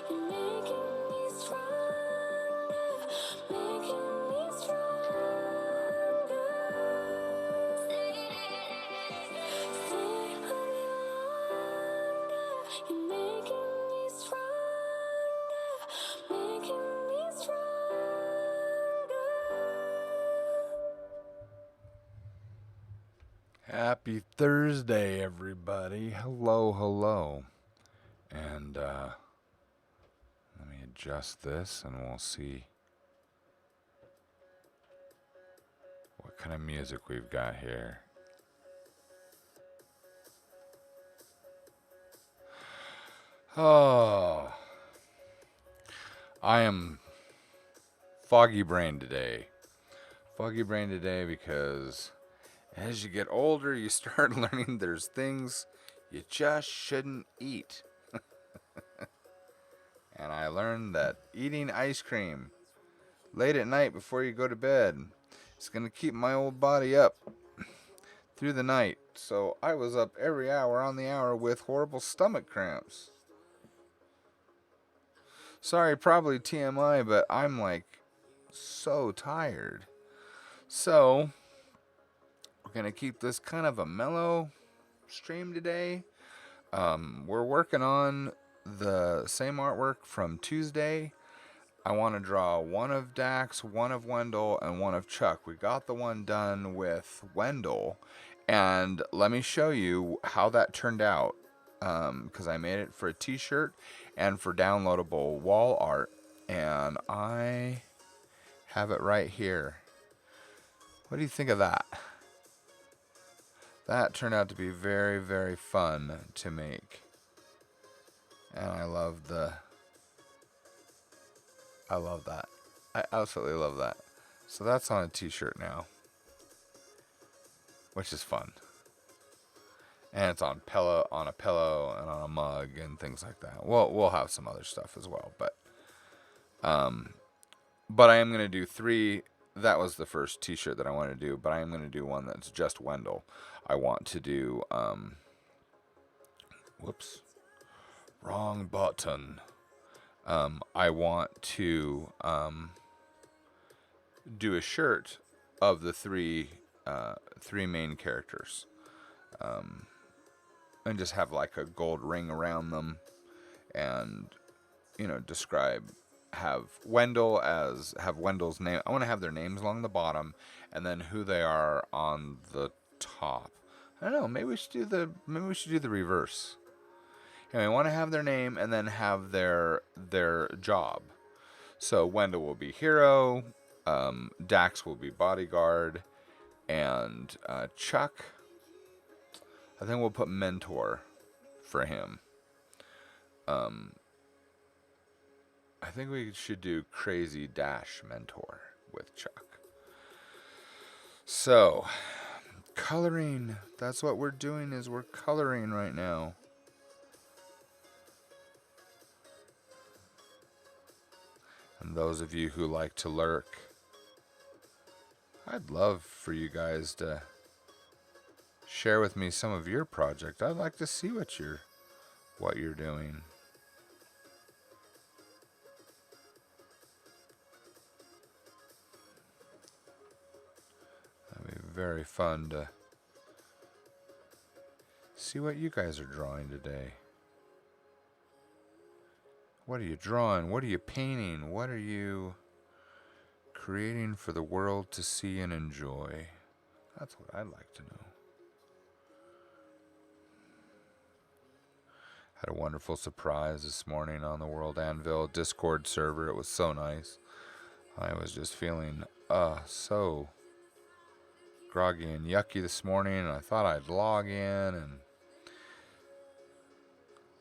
You're making me stronger, making me stronger. Stay a little longer. You're making me stronger, making me stronger. Happy Thursday, everybody. Hello, hello. And let me adjust this and we'll see what kind of music we've got here. Oh, I am foggy brain today. Foggy brain today because as you get older, you start learning there's things you just shouldn't eat. And I learned that eating ice cream late at night before you go to bed is going to keep my old body up through the night. So I was up every hour on the hour with horrible stomach cramps. Sorry, probably TMI, but I'm like so tired. So we're going to keep this kind of a mellow stream today. We're working on the same artwork from Tuesday. I want to draw one of Dax, one of Wendell, and one of Chuck. We got the one done with Wendell, and let me show you how that turned out, because I made it for a t-shirt and for downloadable wall art, and I have it right here. What do you think of that? That turned out to be very, very fun to make, and I love that. I absolutely love that. So that's on a t-shirt now, which is fun. And it's on a pillow and on a mug and things like that. We'll have some other stuff as well, but I am going to do 3. That was the first t-shirt that I wanted to do, but I am going to do one that's just Wendell. I want to do whoops. Wrong button. I want to do a shirt of the 3 main characters, and just have like a gold ring around them, and have Wendell's name. I want to have their names along the bottom, and then who they are on the top. I don't know. Maybe we should do the reverse. I want to have their name and then have their job. So Wendell will be hero, Dax will be bodyguard, and Chuck, I think we'll put mentor for him. I think we should do crazy dash mentor with Chuck. So, coloring. That's what we're doing, is we're coloring right now. And those of you who like to lurk, I'd love for you guys to share with me some of your project. I'd like to see what you're doing. That'd be very fun to see what you guys are drawing today. What are you drawing? What are you painting? What are you creating for the world to see and enjoy? That's what I'd like to know. Had a wonderful surprise this morning on the World Anvil Discord server. It was so nice. I was just feeling so groggy and yucky this morning, and I thought I'd log in and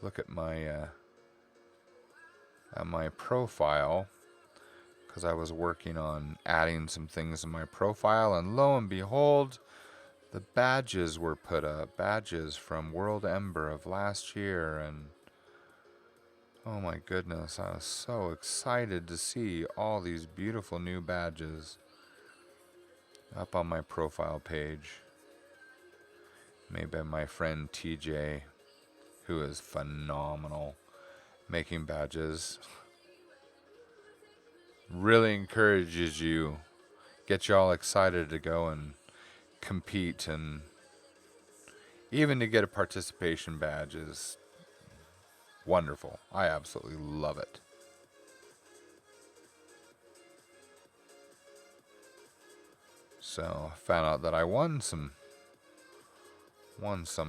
look at my profile, because I was working on adding some things in my profile, and lo and behold, the badges were put up. Badges from World Ember of last year, and oh my goodness, I was so excited to see all these beautiful new badges up on my profile page, made by my friend TJ, who is phenomenal. making badges. Really encourages you, gets you all excited to go and compete, and even to get a participation badge is wonderful. I absolutely love it. So I found out that I won some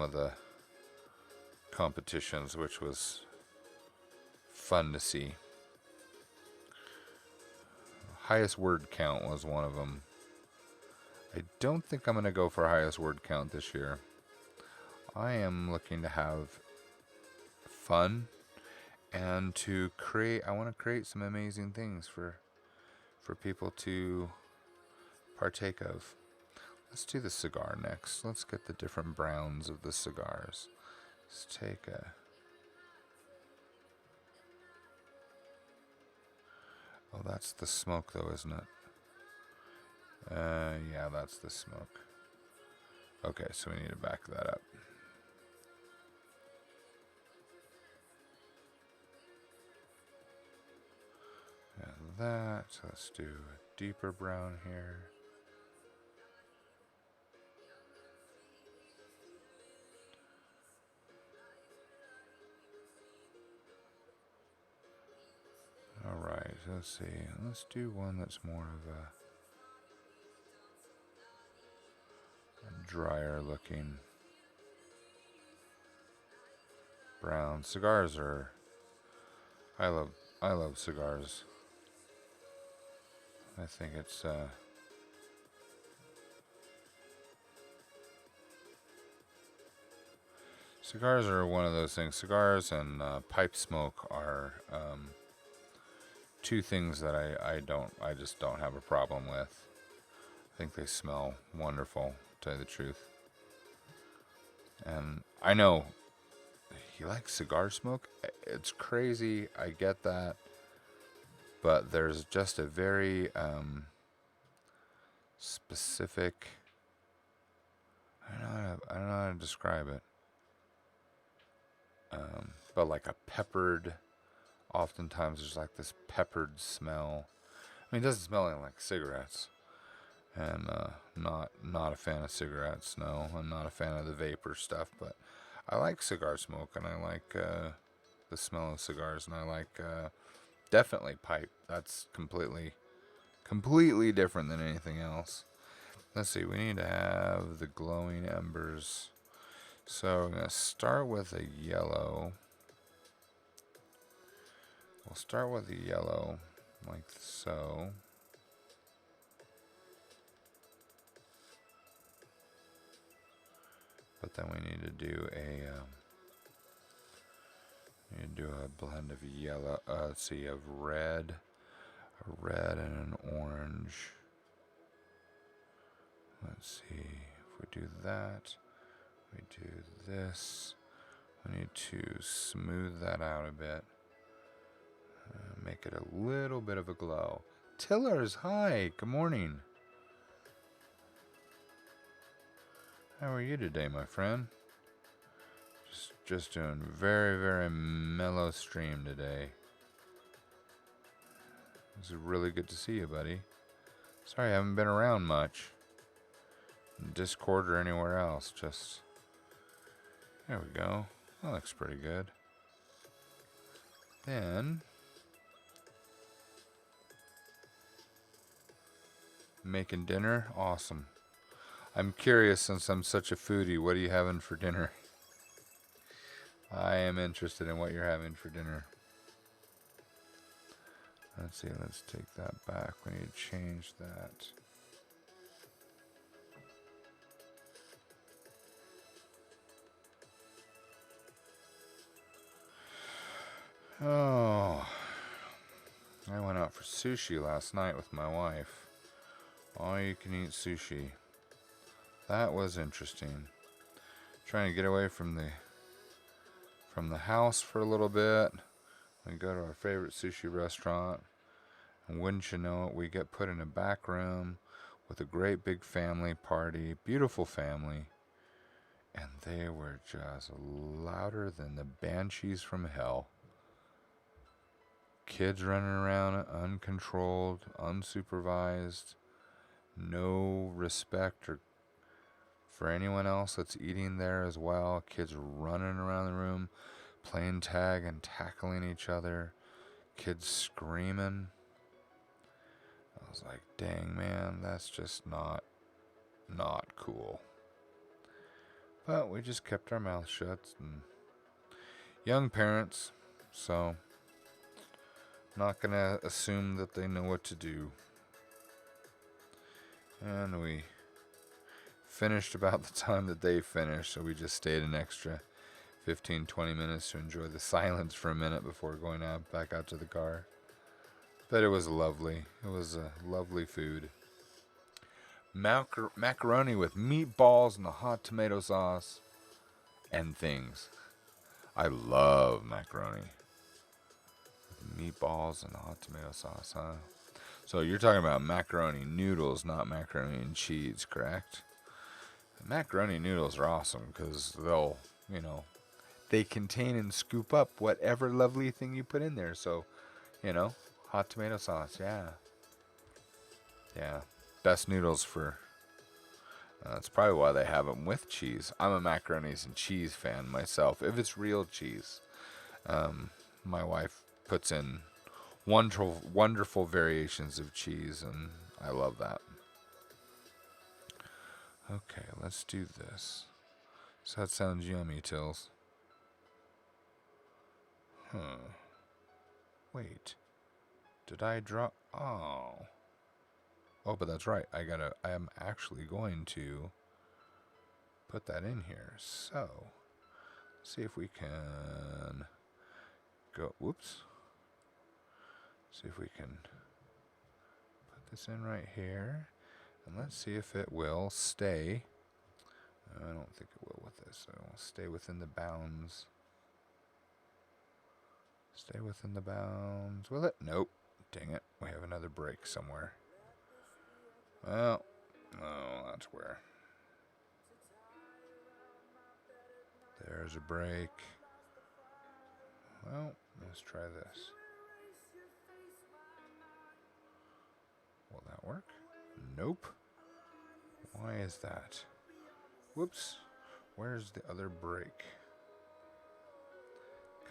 of the competitions, which was fun to see. Highest word count was one of them. I don't think I'm going to go for highest word count this year. I am looking to have fun and to create. I want to create some amazing things for people to partake of. Let's do the cigar next. Let's get the different browns of the cigars. Let's take a... Oh, that's the smoke though, isn't it? Yeah, that's the smoke. Okay, so we need to back that up. And that, so let's do a deeper brown here. Alright, let's see. Let's do one that's more of a drier looking brown. Cigars are... I love cigars. I think it's cigars are one of those things. Cigars and pipe smoke are two things that I just don't have a problem with. I think they smell wonderful, to tell you the truth. And I know you like cigar smoke. It's crazy. I get that. But there's just a very specific... I don't know how to describe it. But like a peppered... Oftentimes there's like this peppered smell. I mean, it doesn't smell like cigarettes. And not a fan of cigarettes, no. I'm not a fan of the vapor stuff, but I like cigar smoke, and I like the smell of cigars, and I like definitely pipe. That's completely different than anything else. Let's see, we need to have the glowing embers. So I'm going to start with a yellow. We'll start with a yellow, like so. But then we need to do a blend of yellow. Let's see, of red, a red and an orange. Let's see if we do that. We do this. We need to smooth that out a bit. Make it a little bit of a glow. Tillers, hi, good morning. How are you today, my friend? Just doing very, very mellow stream today. It's really good to see you, buddy. Sorry I haven't been around much. In Discord or anywhere else. Just... There we go. That looks pretty good. Then... Making dinner? Awesome. I'm curious, since I'm such a foodie, what are you having for dinner? I am interested in what you're having for dinner. Let's see, let's take that back. We need to change that. Oh, I went out for sushi last night with my wife. All you can eat sushi. That was interesting. Trying to get away from the house for a little bit. We go to our favorite sushi restaurant, and wouldn't you know it, we get put in a back room with a great big family party, beautiful family, and they were just louder than the banshees from hell. Kids running around uncontrolled, unsupervised, no respect or for anyone else that's eating there as well. Kids running around the room, playing tag and tackling each other. Kids screaming. I was like, dang man, that's just not cool. But we just kept our mouths shut, and young parents, so not gonna assume that they know what to do. And we finished about the time that they finished, so we just stayed an extra 15-20 minutes to enjoy the silence for a minute before going out back out to the car. But it was lovely. It was a lovely food. Macaroni with meatballs and the hot tomato sauce and things. I love macaroni. Meatballs and the hot tomato sauce, huh? So you're talking about macaroni noodles, not macaroni and cheese, correct? Macaroni noodles are awesome because they'll, they contain and scoop up whatever lovely thing you put in there. So, hot tomato sauce, yeah. Yeah. Best noodles for, that's probably why they have them with cheese. I'm a macaronis and cheese fan myself, if it's real cheese. My wife puts in wonderful variations of cheese, and I love that. Okay, let's do this. So that sounds yummy, Tills. Wait. Did I draw? Oh. Oh, but that's right. I am actually going to put that in here. So, see if we can go. Whoops. See if we can put this in right here. And let's see if it will stay. I don't think it will with this. It will stay within the bounds. Stay within the bounds. Will it? Nope. Dang it. We have another break somewhere. Well, oh, that's where. There's a break. Well, let's try this. Will that work? Nope. Why is that? Whoops. Where's the other break?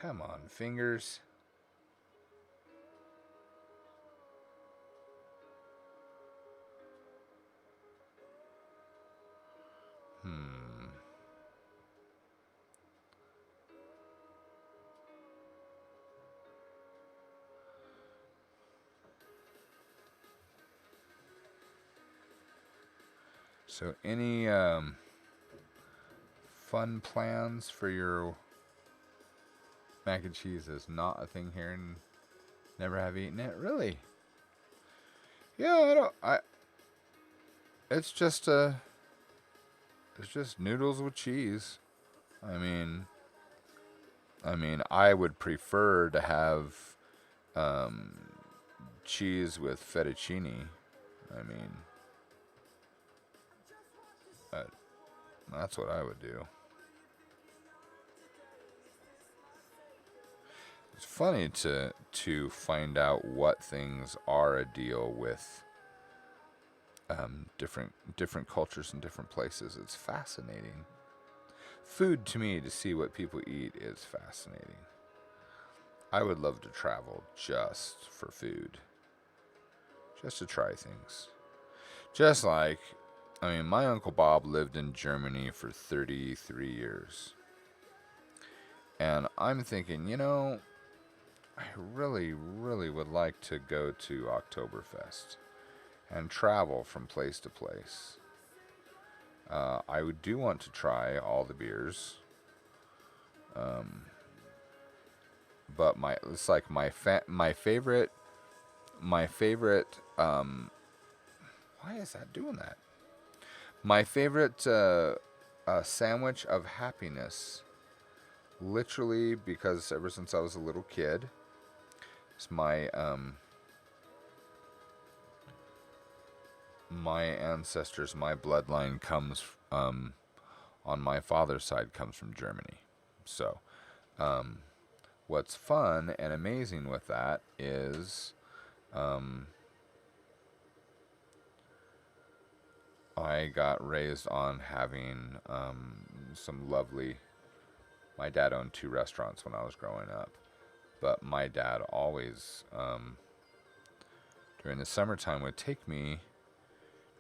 Come on, fingers. So any fun plans for your mac and cheese? Is not a thing here and never have eaten it? Really? Yeah, it's just noodles with cheese. I mean I would prefer to have cheese with fettuccine. That's what I would do. It's funny to find out what things are a deal with different cultures and different places. It's fascinating. Food, to me, to see what people eat is fascinating. I would love to travel just for food. Just to try things. Just like, my Uncle Bob lived in Germany for 33 years. And I'm thinking, I really, really would like to go to Oktoberfest and travel from place to place. I do want to try all the beers. But it's like my favorite, why is that doing that? My favorite sandwich of happiness, literally, because ever since I was a little kid, it's my ancestors, my bloodline comes on my father's side comes from Germany. So what's fun and amazing with that is I got raised on having some lovely. My dad owned 2 restaurants when I was growing up, but my dad always, during the summertime, would take me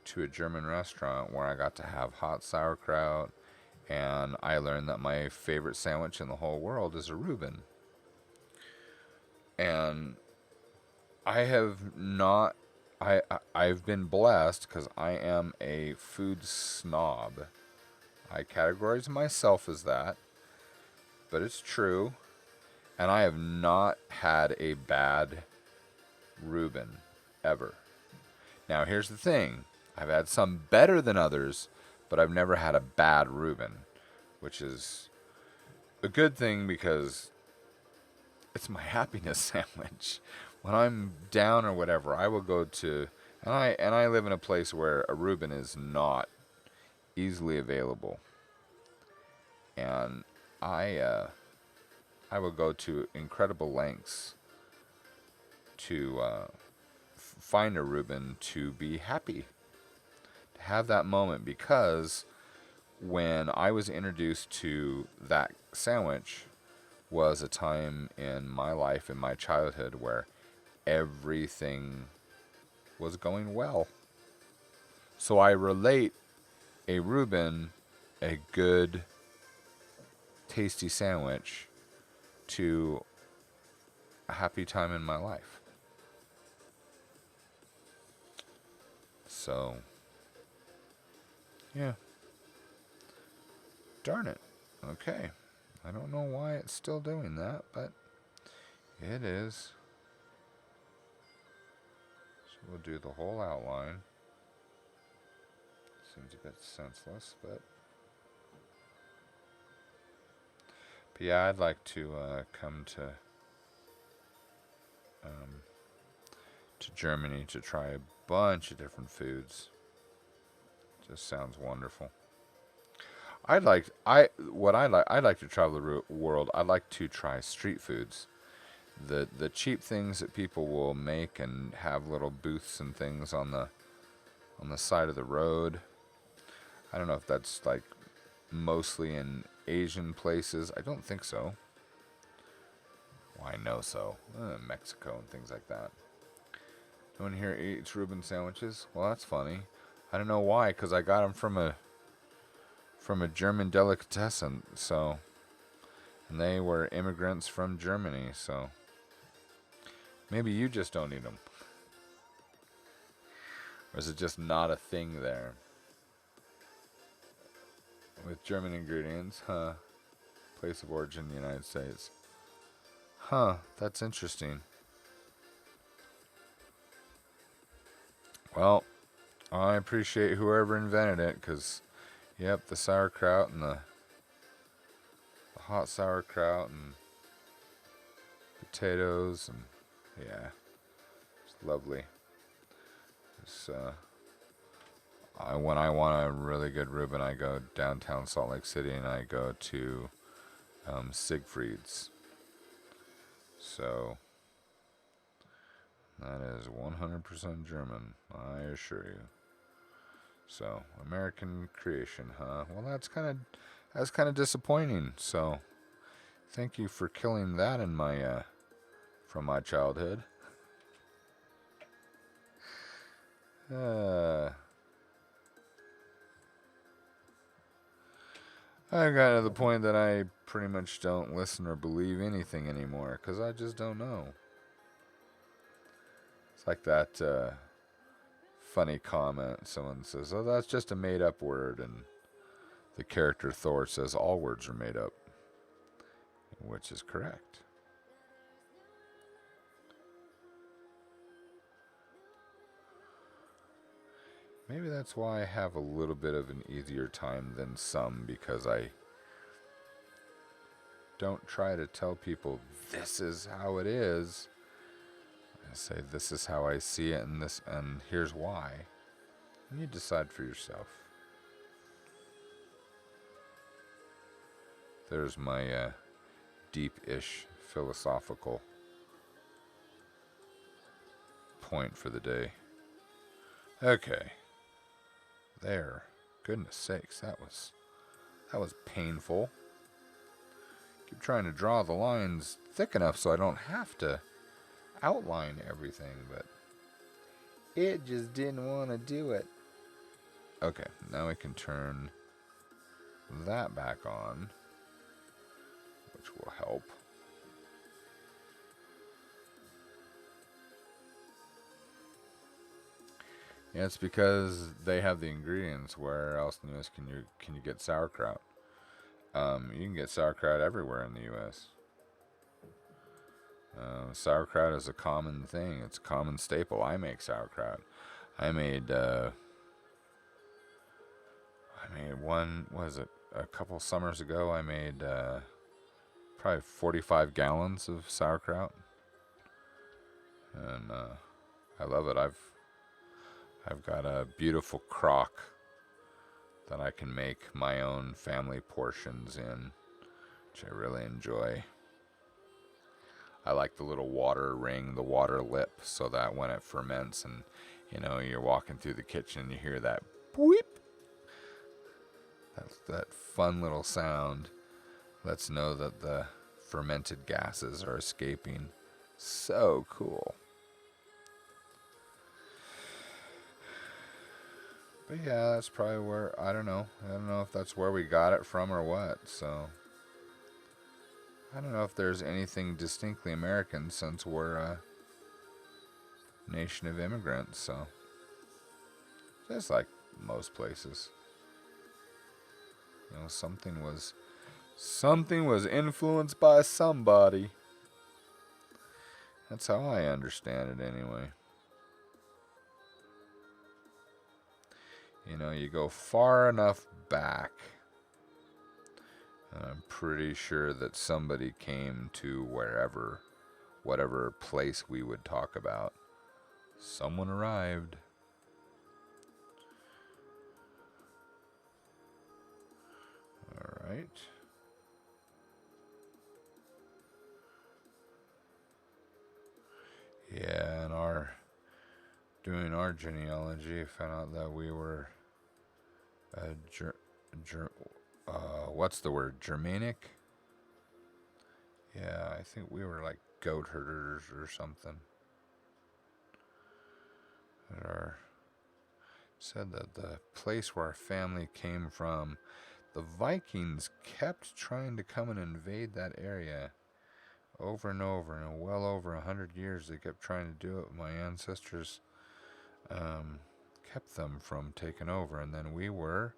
to a German restaurant where I got to have hot sauerkraut, and I learned that my favorite sandwich in the whole world is a Reuben. And I have not. I've been blessed because I am a food snob. I categorize myself as that, but it's true. And I have not had a bad Reuben ever. Now, here's the thing. I've had some better than others, but I've never had a bad Reuben, which is a good thing because it's my happiness sandwich. When I'm down or whatever, I will go to, and I live in a place where a Reuben is not easily available, and I will go to incredible lengths to find a Reuben to be happy, to have that moment, because when I was introduced to that sandwich was a time in my life, in my childhood, where everything was going well. So I relate a Reuben, a good, tasty sandwich, to a happy time in my life. So, yeah. Darn it. Okay. I don't know why it's still doing that, but it is. So we'll do the whole outline. Seems a bit senseless, but yeah, I'd like to come to Germany to try a bunch of different foods. Just sounds wonderful. I'd like to travel the world. I'd like to try street foods. The cheap things that people will make and have little booths and things on the side of the road. I don't know if that's like mostly in Asian places. I don't think so. Well, I know so. Mexico and things like that. No one here eats Reuben sandwiches? Well, that's funny. I don't know why, because I got them from a German delicatessen. So, and they were immigrants from Germany. So, maybe you just don't eat them, or is it just not a thing there? With German ingredients, huh? Place of origin, the United States. Huh, that's interesting. Well, I appreciate whoever invented it, because, yep, the sauerkraut and the hot sauerkraut and potatoes, and yeah, it's lovely. It's, when I want a really good Reuben, I go downtown Salt Lake City and I go to Siegfried's. So that is 100% German, I assure you. So American creation, huh? Well, that's kind of disappointing. So thank you for killing that in my from my childhood. I got to the point that I pretty much don't listen or believe anything anymore because I just don't know. It's like that funny comment. Someone says, "Oh, that's just a made-up word," and the character Thor says, "All words are made up," which is correct. Maybe that's why I have a little bit of an easier time than some, because I don't try to tell people this is how it is. I say this is how I see it, and here's why. And you decide for yourself. There's my deep-ish philosophical point for the day. Okay. There. Goodness sakes, that was painful. Keep trying to draw the lines thick enough so I don't have to outline everything, but it just didn't want to do it. Okay, now we can turn that back on, which will help. Yeah, it's because they have the ingredients. Where else in the U.S. can you get sauerkraut? You can get sauerkraut everywhere in the U.S. Sauerkraut is a common thing. It's a common staple. I make sauerkraut. I made one. Was it a couple summers ago? I made probably 45 gallons of sauerkraut, and I love it. I've got a beautiful crock that I can make my own family portions in, which I really enjoy. I like the little water ring, the water lip, so that when it ferments and, you're walking through the kitchen and you hear that boop, that fun little sound lets know that the fermented gases are escaping. So cool. But yeah, that's probably where, I don't know if that's where we got it from or what, so I don't know if there's anything distinctly American since we're a nation of immigrants, so just like most places. Something was influenced by somebody. That's how I understand it anyway. You go far enough back, and I'm pretty sure that somebody came to whatever place we would talk about. Someone arrived. All right. Yeah, and doing our genealogy, found out that we were what's the word? Germanic? Yeah, I think we were like goat herders or something. Said that the place where our family came from, the Vikings kept trying to come and invade that area over and over, and well over 100 years they kept trying to do it. My ancestors kept them from taking over, and then we were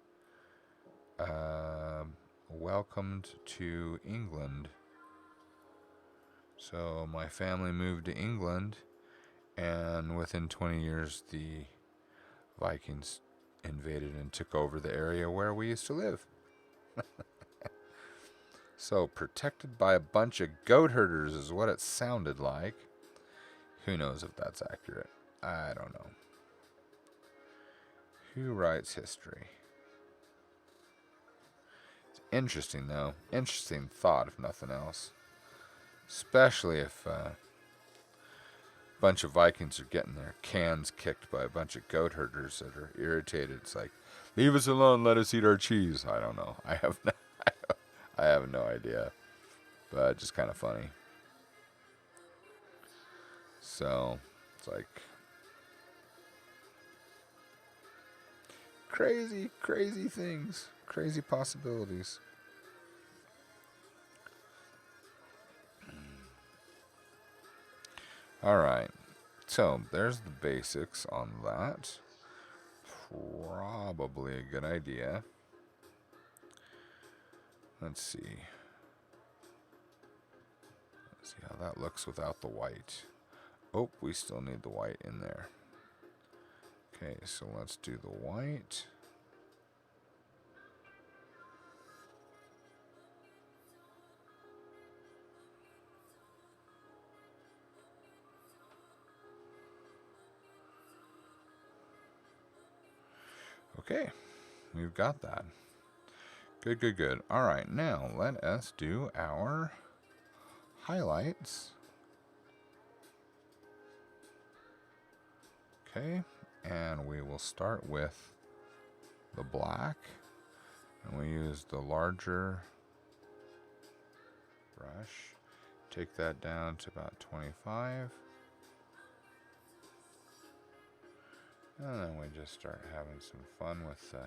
welcomed to England. So my family moved to England, and within 20 years the Vikings invaded and took over the area where we used to live. So protected by a bunch of goat herders is what it sounded like. Who knows if that's accurate? I don't know. Who writes history? It's interesting, though. Interesting thought, if nothing else. Especially if a bunch of Vikings are getting their cans kicked by a bunch of goat herders that are irritated. It's like, leave us alone, let us eat our cheese. I don't know. I have no idea. But just kind of funny. So, it's like crazy, crazy things. Crazy possibilities. Alright. So, there's the basics on that. Probably a good idea. Let's see. Let's see how that looks without the white. Oh, we still need the white in there. Okay, so let's do the white. Okay, we've got that. Good. All right, now let us do our highlights. Okay, and we will start with the black, and we use the larger brush. Take that down to about 25. And then we just start having some fun with the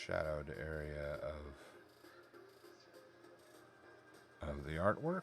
shadowed area of the artwork.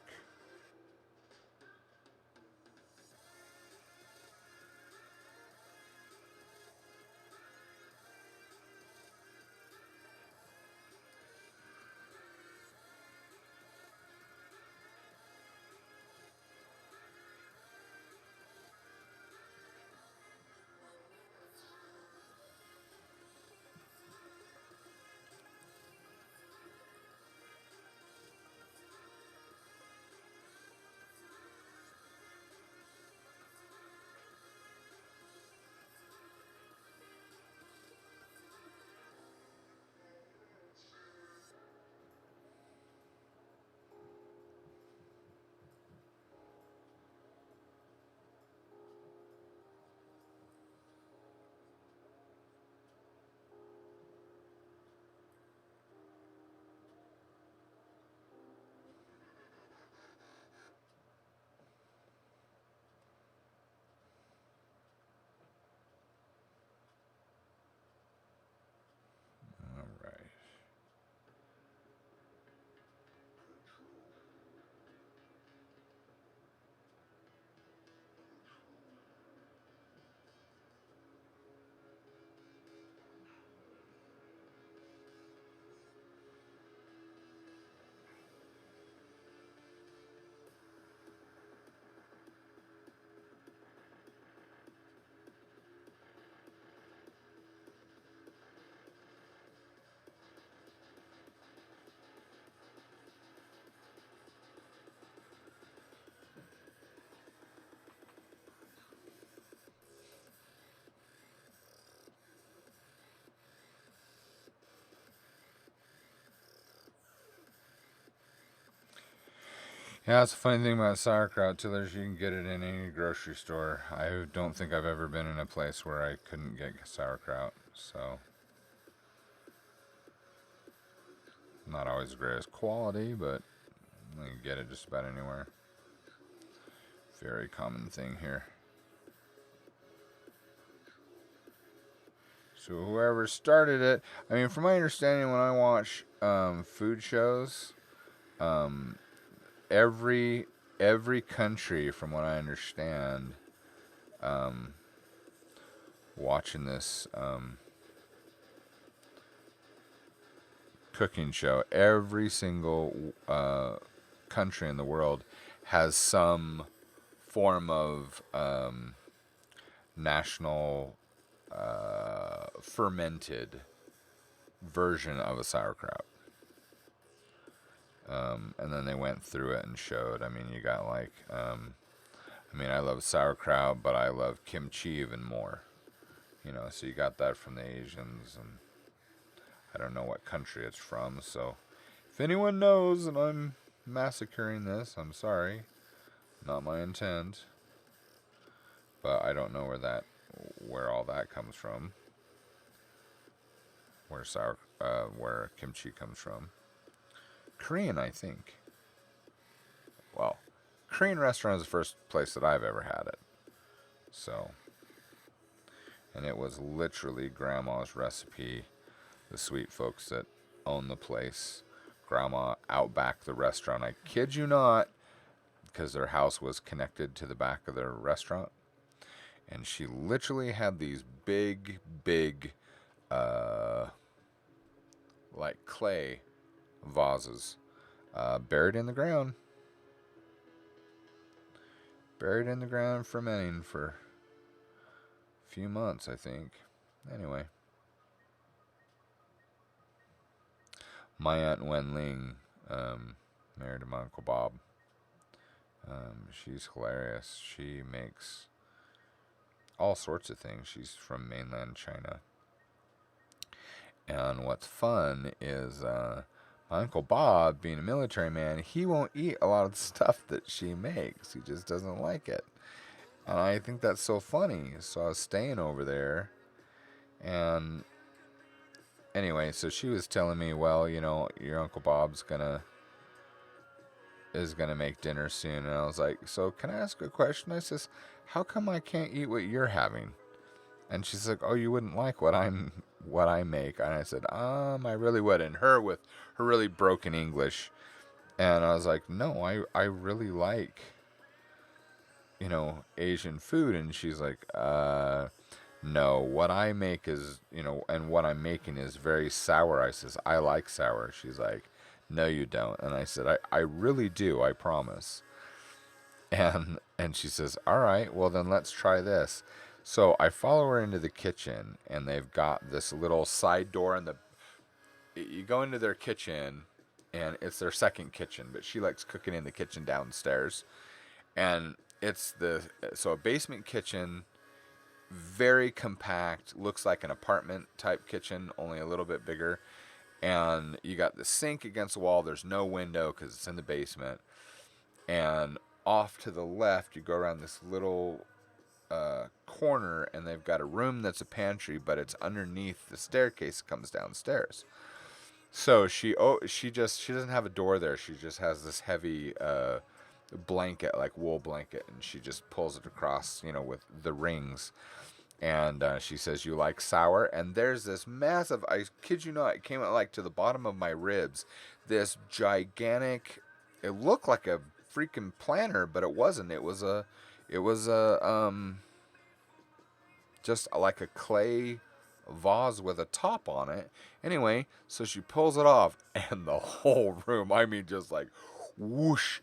All right. Yeah, it's a funny thing about sauerkraut too. There's you can get it in any grocery store. I don't think I've ever been in a place where I couldn't get sauerkraut. So not always the greatest quality, but you can get it just about anywhere. Very common thing here. So whoever started it, I mean, from my understanding, when I watch food shows, um, every every country, from what I understand, um, watching this cooking show, every single country in the world has some form of national fermented version of a sauerkraut. And then they went through it and showed. I mean, you got like, I mean, I love sauerkraut, but I love kimchi even more. You know, so you got that from the Asians, and I don't know what country it's from. So if anyone knows and I'm massacring this, I'm sorry. Not my intent. But I don't know where all that comes from. Where kimchi comes from. Korean, I think. Well, Korean restaurant is the first place that I've ever had it. So, and it was literally grandma's recipe. The sweet folks that own the place, grandma outback the restaurant. I kid you not, because their house was connected to the back of their restaurant. And she literally had these big, big, like clay vases buried in the ground. Buried in the ground fermenting for a few months, I think. Anyway. My Aunt Wen Ling, married to my Uncle Bob. She's hilarious. She makes all sorts of things. She's from mainland China. And what's fun is my Uncle Bob, being a military man, he won't eat a lot of the stuff that she makes. He just doesn't like it. And I think that's so funny. So I was staying over there. And anyway, so she was telling me, well, your Uncle Bob's is gonna make dinner soon. And I was like, so can I ask a question? I says, how come I can't eat what you're having? And she's like, oh, you wouldn't like what I make. And I said, I really would. And her with her really broken English. And I was like, no, I really like, Asian food. And she's like, no, what I make is, and what I'm making is very sour. I says, I like sour. She's like, no, you don't. And I said, I really do, I promise. And she says, all right, well then let's try this. So I follow her into the kitchen, and they've got this little side door in the. You go into their kitchen, and it's their second kitchen, but she likes cooking in the kitchen downstairs, and it's a basement kitchen, very compact, looks like an apartment type kitchen, only a little bit bigger, and you got the sink against the wall. There's no window because it's in the basement, and off to the left, you go around this little corner, and they've got a room that's a pantry, but it's underneath the staircase that comes downstairs. So she doesn't have a door there. She just has this heavy blanket, like wool blanket, and she just pulls it across, with the rings. And she says, you like sour? And there's this massive, I kid you not, it came out like to the bottom of my ribs, this gigantic, it looked like a freaking planter, but it wasn't. It was just like a clay vase with a top on it. Anyway, so she pulls it off, and the whole room, I mean, just like whoosh,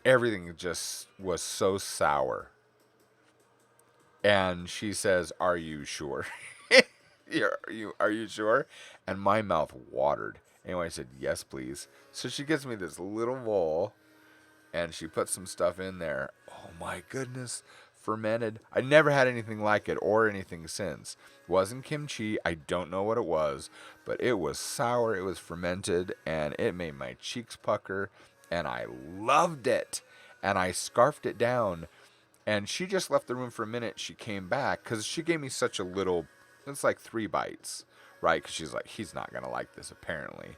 everything just was so sour. And she says, "Are you sure? Are you sure?" And my mouth watered. Anyway, I said, "Yes, please." So she gives me this little bowl, and she puts some stuff in there. Oh my goodness, fermented. I never had anything like it or anything since. It wasn't kimchi. I don't know what it was, but it was sour. It was fermented, and it made my cheeks pucker, and I loved it. And I scarfed it down, and she just left the room for a minute. She came back because she gave me such a little. It's like 3 bites, right? Because she's like, he's not gonna like this apparently.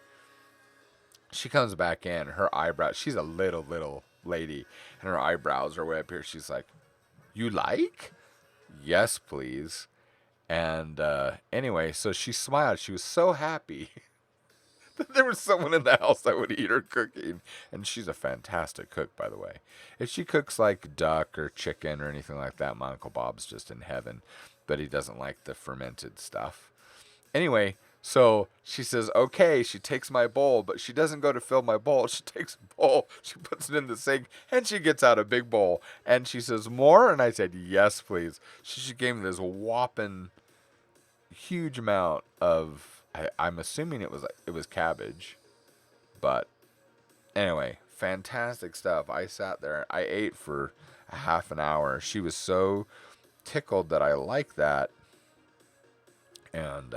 She comes back in, her eyebrows, she's a little lady, and her eyebrows are way up here. She's like, you like? Yes, please. And anyway, so she smiled. She was so happy that there was someone in the house that would eat her cooking. And she's a fantastic cook, by the way. If she cooks like duck or chicken or anything like that, my Uncle Bob's just in heaven. But he doesn't like the fermented stuff. Anyway, so she says, okay, she takes my bowl, but she doesn't go to fill my bowl. She takes a bowl, she puts it in the sink, and she gets out a big bowl. And she says, more? And I said, yes, please. She gave me this whopping huge amount of, I'm assuming it was cabbage. But anyway, fantastic stuff. I sat there, I ate for a half an hour. She was so tickled that I liked that. And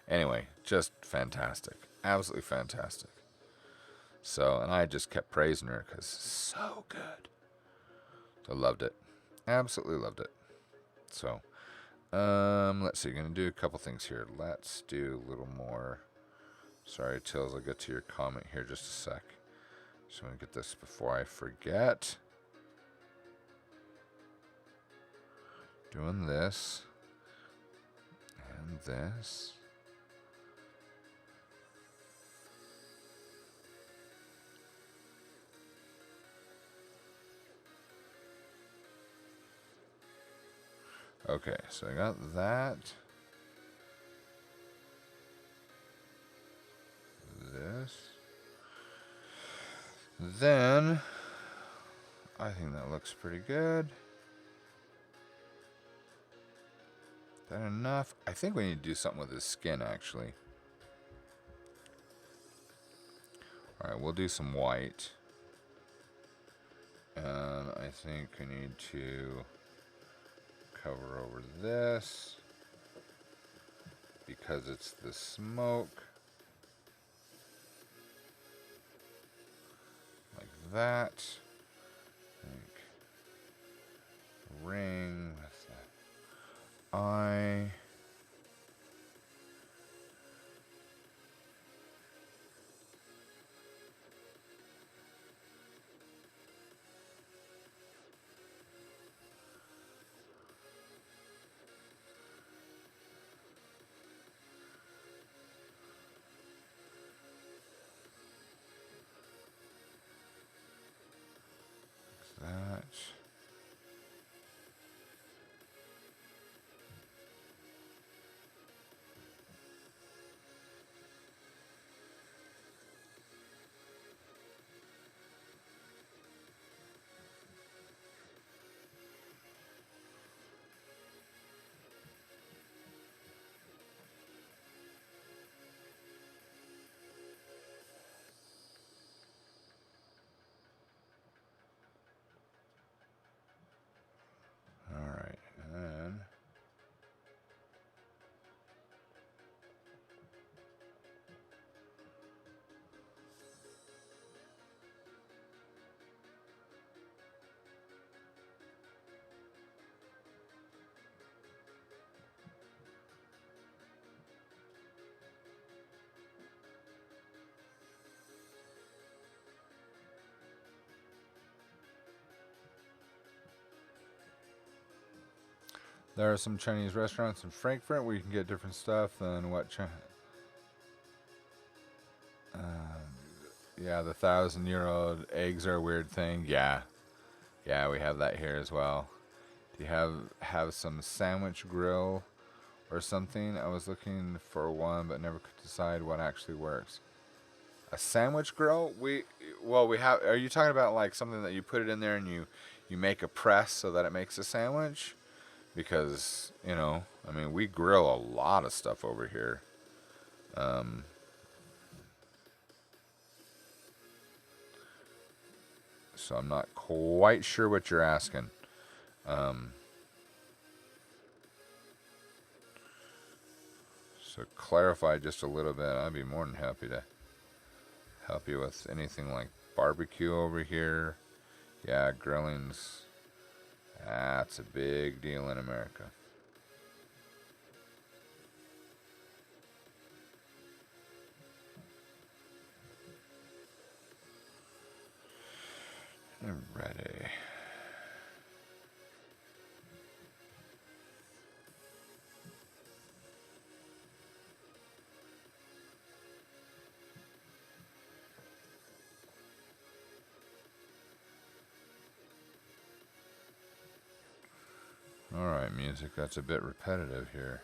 anyway, just fantastic. Absolutely fantastic. So, and I just kept praising her because so good. I loved it. Absolutely loved it. So, let's see. Going to do a couple things here. Let's do a little more. Sorry, Tills, I'll get to your comment here just a sec. Just want to get this before I forget. Doing this. And this. Okay, so I got that. This. Then, I think that looks pretty good. That enough? I think we need to do something with his skin, actually. Alright, we'll do some white. And I think we need to cover over this. because it's the smoke. Like that. Like ring with the eye. That. Alright, and then there are some Chinese restaurants in Frankfurt where you can get different stuff than what yeah, the 1,000-year-old eggs are a weird thing. Yeah. Yeah, we have that here as well. Do you have some sandwich grill or something? I was looking for one but never could decide what actually works. A sandwich grill? We have. Are you talking about like something that you put it in there and you make a press so that it makes a sandwich? Because, I mean, we grill a lot of stuff over here. So I'm not quite sure what you're asking. So clarify just a little bit. I'd be more than happy to help you with anything like barbecue over here. Yeah, grilling's, that's a big deal in America. Ready. Alright, music, that's a bit repetitive here.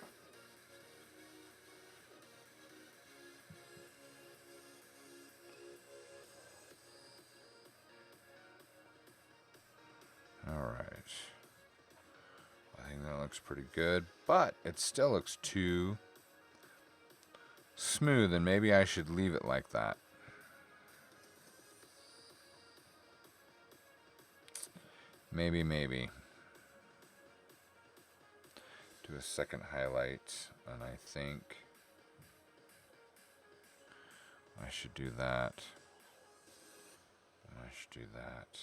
Alright. I think that looks pretty good, but it still looks too smooth, and maybe I should leave it like that. Maybe. Do a second highlight, and I think I should do that. And I should do that.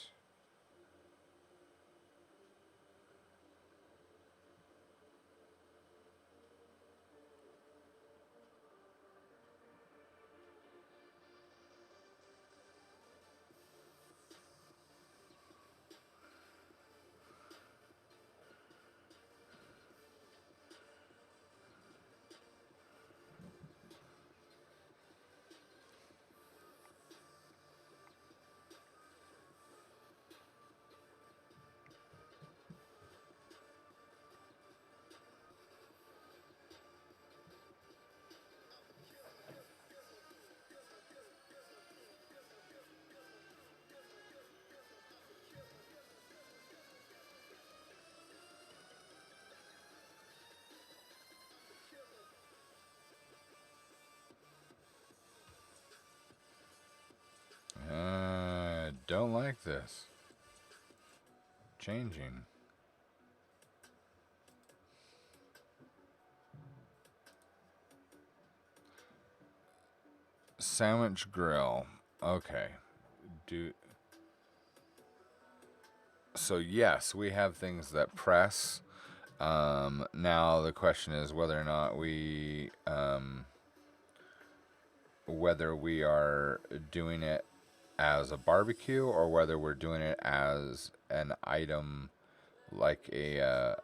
Don't like this. Changing. sandwich grill. Okay. Do so. Yes, we have things that press. Now the question is whether we are doing it as a barbecue or whether we're doing it as an item like a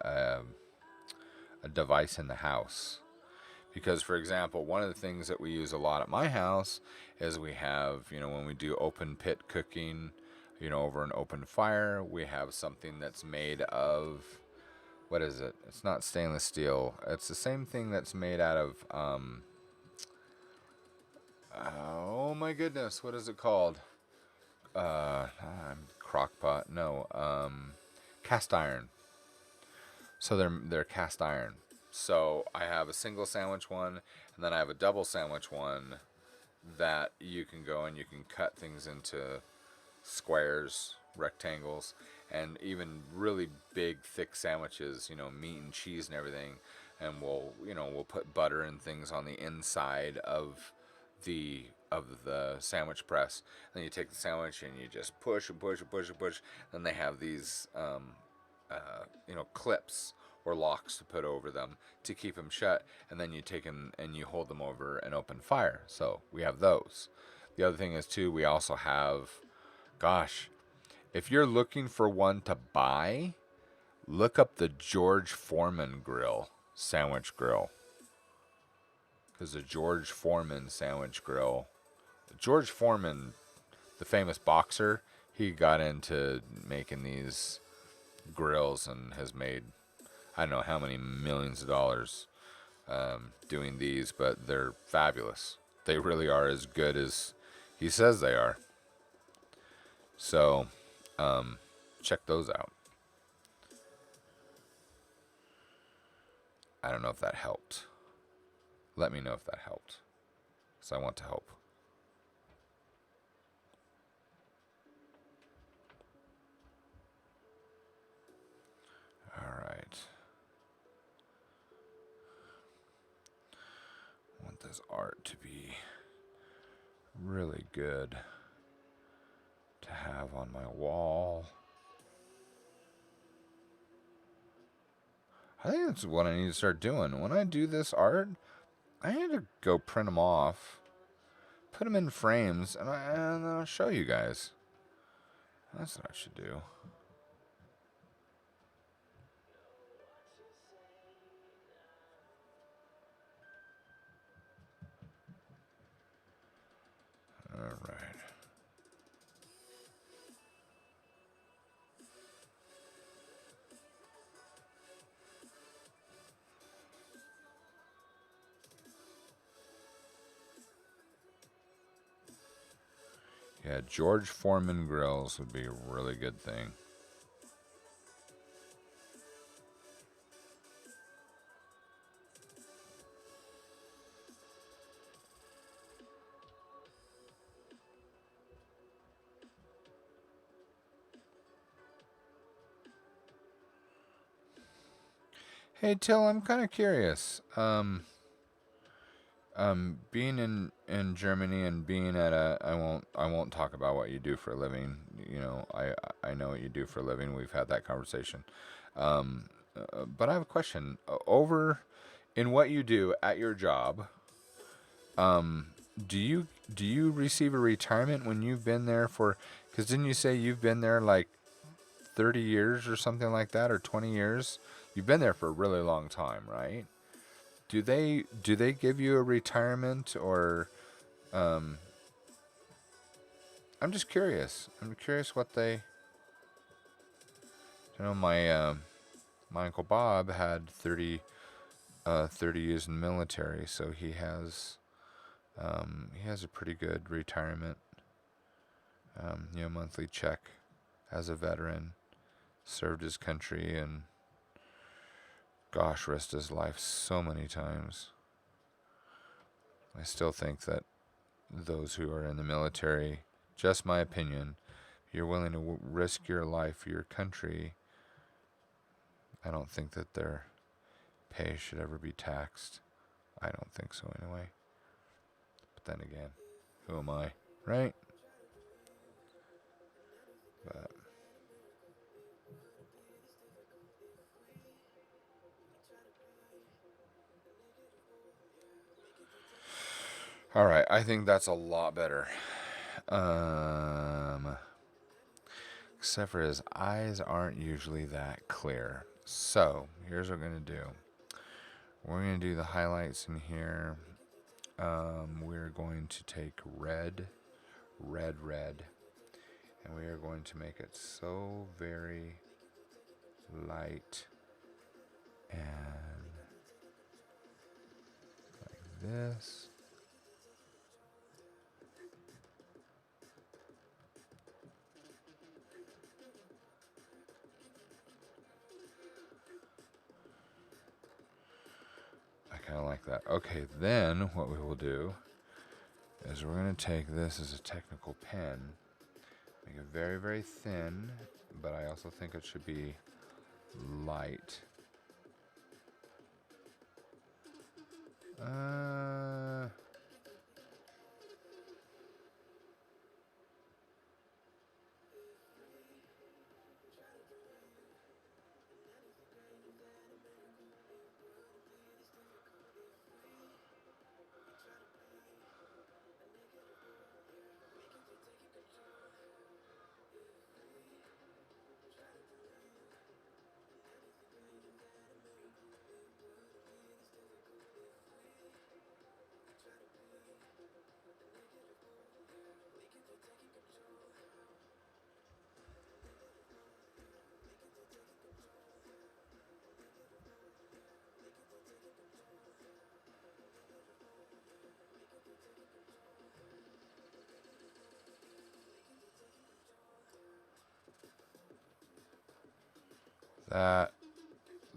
device in the house. Because, for example, one of the things that we use a lot at my house is we have, when we do open pit cooking, over an open fire, we have something that's made of, what is it? It's not stainless steel. It's the same thing that's made out of, oh my goodness, what is it called? Crock pot. No, cast iron. So they're cast iron. So I have a single sandwich one, and then I have a double sandwich one that you can go and you can cut things into squares, rectangles, and even really big, thick sandwiches. Meat and cheese and everything, and we'll put butter and things on the inside of the sandwich press. Then you take the sandwich and you just push and push and push and push. Then they have these clips or locks to put over them to keep them shut, and then you take them and you hold them over an open fire. So we have those. The other thing is too, we also have, gosh, if you're looking for one to buy, look up the George Foreman grill, sandwich grill. Because the George Foreman sandwich grill, George Foreman, the famous boxer, he got into making these grills and has made, I don't know how many millions of dollars doing these, but they're fabulous. They really are as good as he says they are. So, check those out. I don't know if that helped. Let me know if that helped, because I want to help. All right. I want this art to be really good to have on my wall. I think that's what I need to start doing. When I do this art, I need to go print them off, put them in frames, and I'll show you guys. That's what I should do. All right. Yeah, George Foreman grills would be a really good thing. Hey, Till, I'm kind of curious. Being in Germany and being at I won't talk about what you do for a living. I know what you do for a living. We've had that conversation. But I have a question. Over in what you do at your job, do you receive a retirement when you've been there for? Because didn't you say you've been there like 30 years or something like that, or 20 years? You've been there for a really long time, right? Do they give you a retirement or I'm just curious. I'm curious what they my uncle Bob had 30 years in the military, so he has a pretty good retirement monthly check as a veteran, served his country and gosh, risked his life so many times. I still think that those who are in the military, just my opinion, you're willing to risk your life for your country, I don't think that their pay should ever be taxed. I don't think so anyway. But then again. Who am I? Right? But all right, I think that's a lot better. Except for his eyes aren't usually that clear. So here's what we're gonna do. We're gonna do the highlights in here. We're going to take red, red, and we are going to make it so very light and like this. I kind of like that. Okay, then what we will do is we're going to take this as a technical pen, make it very, very thin, but I also think it should be light.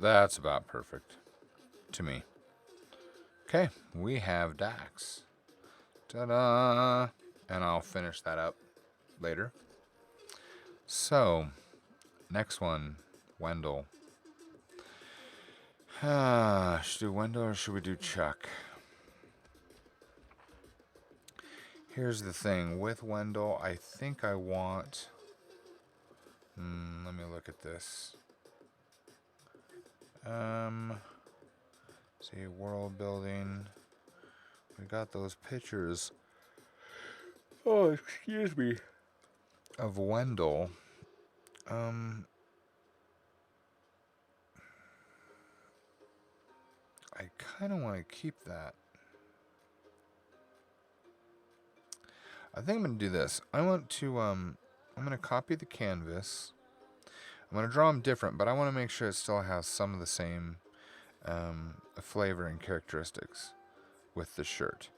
That's about perfect to me. Okay, we have Dax. Ta-da! And I'll finish that up later. So, next one, Wendell. Should we do Wendell or should we do Chuck? Here's the thing. With Wendell, I think I want... let me look at this. See, world building. We got those pictures. Oh, excuse me. Of Wendell. I kind of want to keep that. I think I'm going to do this. I want to, I'm going to copy the canvas. I'm going to draw them different, but I want to make sure it still has some of the same flavor and characteristics with the shirt.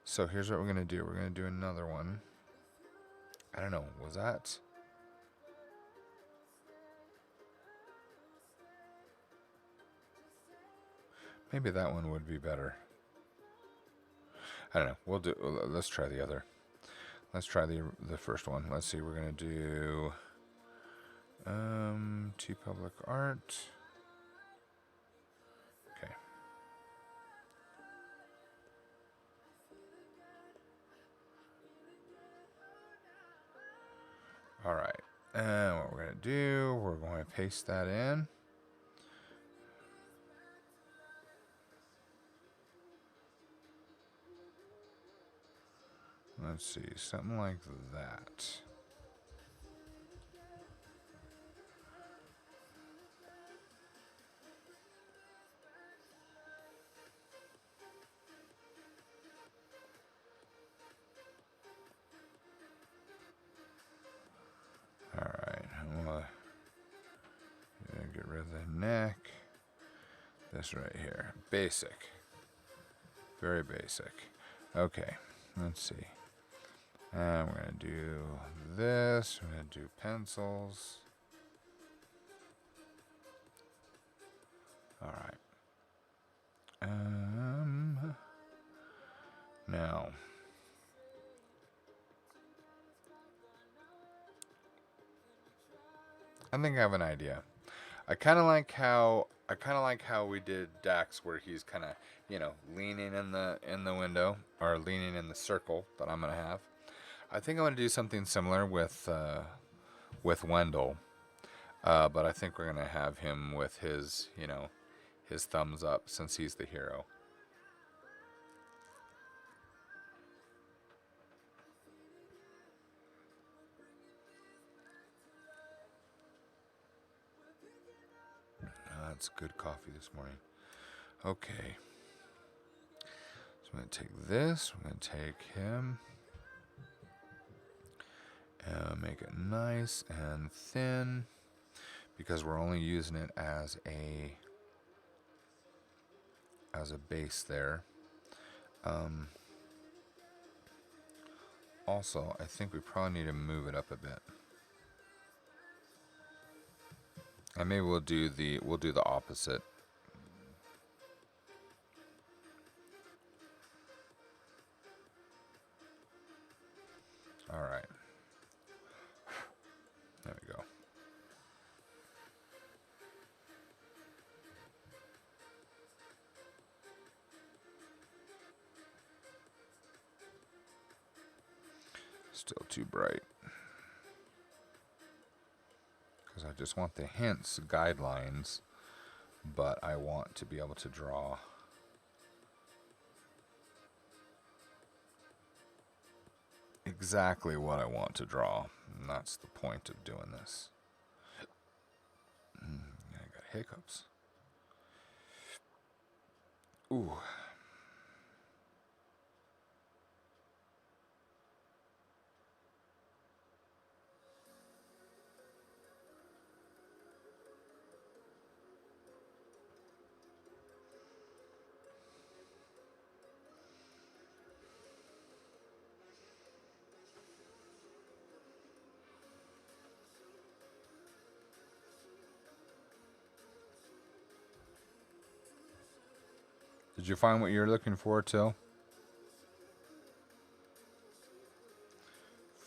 So here's what we're going to do. We're going to do another one. I don't know. Was that... Maybe that one would be better. I don't know. We'll do... Let's try the other. Let's try the first one. Let's see. We're going to do... T Public Art. Okay. All right. And what we're going to do, we're going to paste that in. Let's see, something like that. All right, I'm gonna get rid of the neck. This right here, basic, very basic. Okay, let's see. And we're gonna do this. We're gonna do pencils. All right. Now, I think I have an idea. I kind of like how we did Dax, where he's kind of, leaning in the window, or leaning in the circle that I'm gonna have. I think I'm gonna do something similar with Wendell, but I think we're gonna have him with his, his thumbs up, since he's the hero. That's good coffee this morning. Okay. So I'm going to take this. We're going to take him. And make it nice and thin. Because we're only using it as a base there. Also, I think we probably need to move it up a bit. And maybe we'll do the opposite. All right. There we go. Still too bright. Because I just want the hints, guidelines, but I want to be able to draw exactly what I want to draw. And that's the point of doing this. I got hiccups. Ooh. Did you find what you're looking for, Till?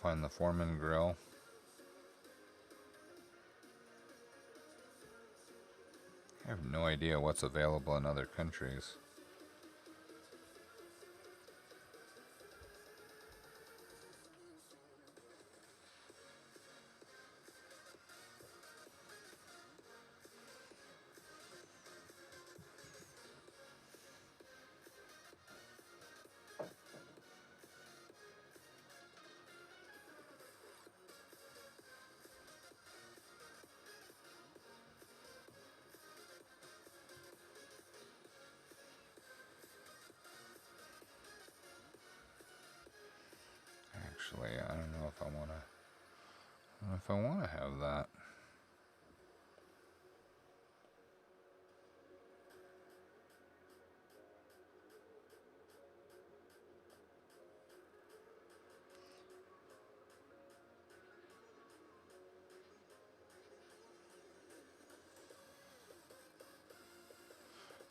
Find the Foreman grill. I have no idea what's available in other countries. Actually, I don't know if I want to have that.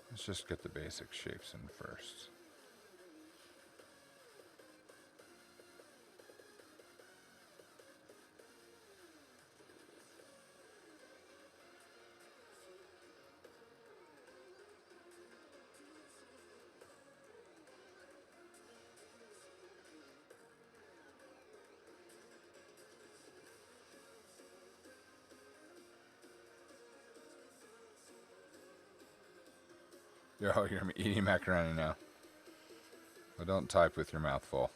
Let's just get the basic shapes in first. You're eating macaroni now. Well, don't type with your mouth full.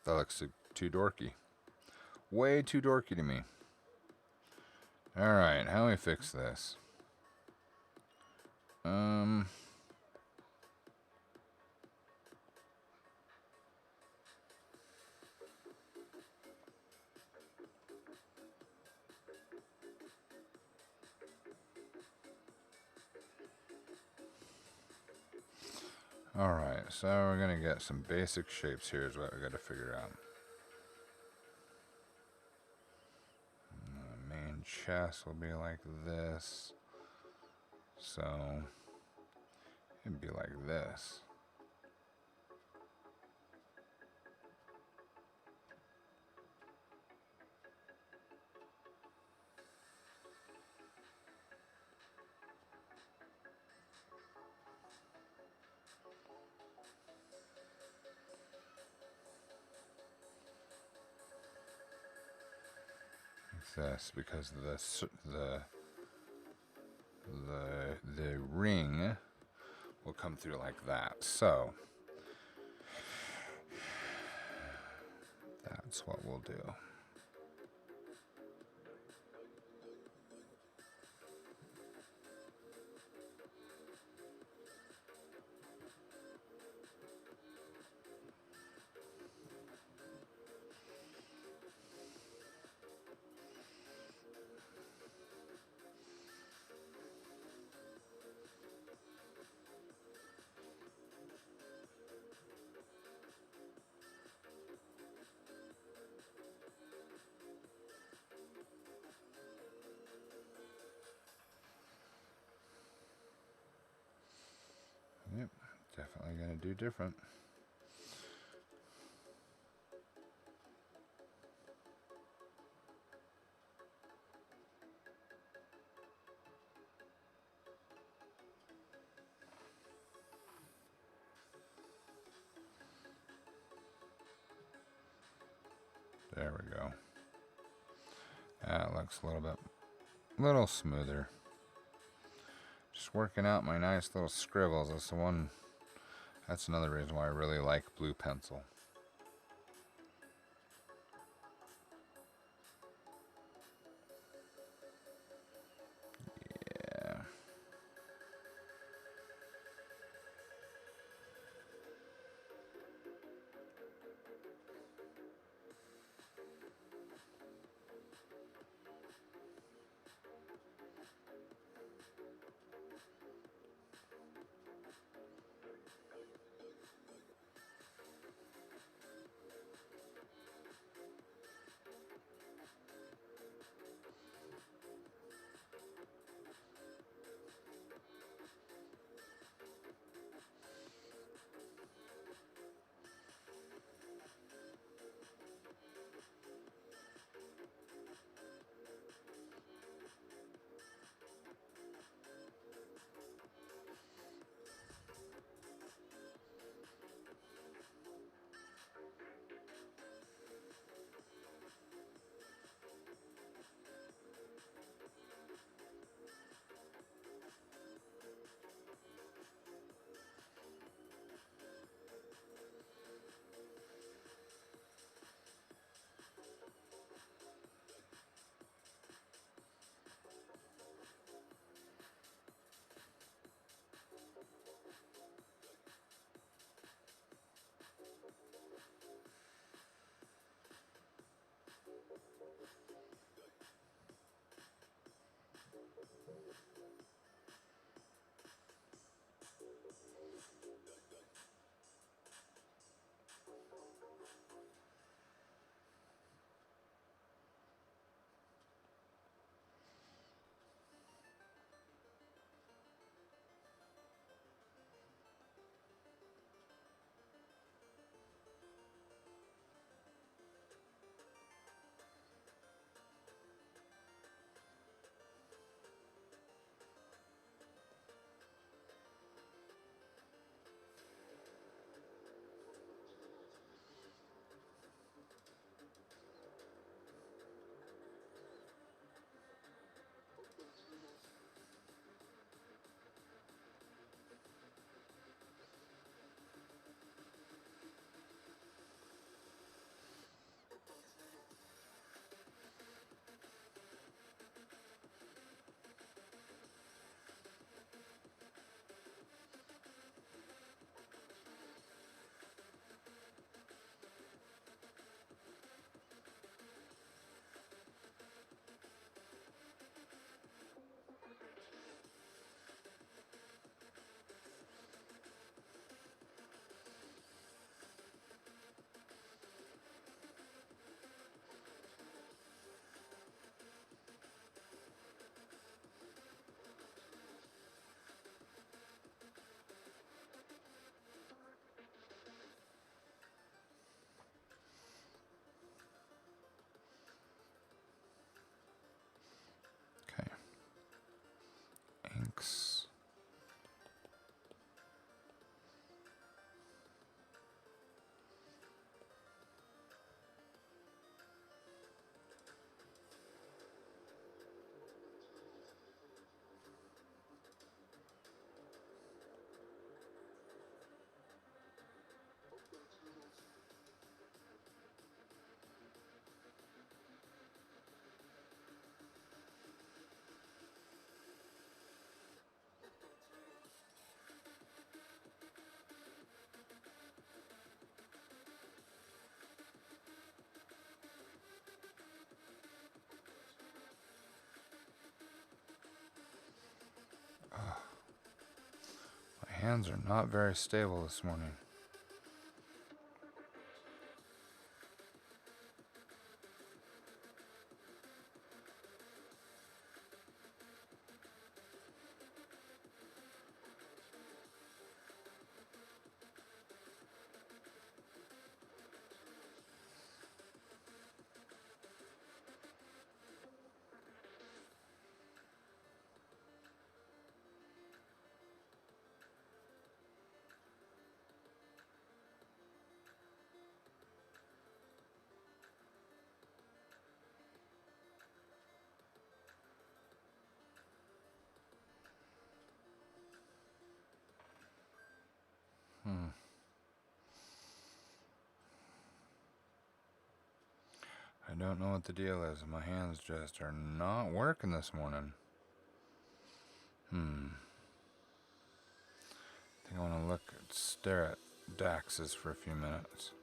That looks too dorky. Way too dorky to me. Alright, how do we fix this? Alright, so we're going to get some basic shapes here is what we got to figure out. The main chest will be like this. So it'd be like this. This because the ring will come through like that. So that's what we'll do. Yep, definitely gonna do different. There we go. That looks a little smoother. Just working out my nice little scribbles. That's another reason why I really like blue pencil. Yeah. hands are not very stable this morning. I don't know what the deal is. My hands just are not working this morning. I think I want to stare at Dax's for a few minutes.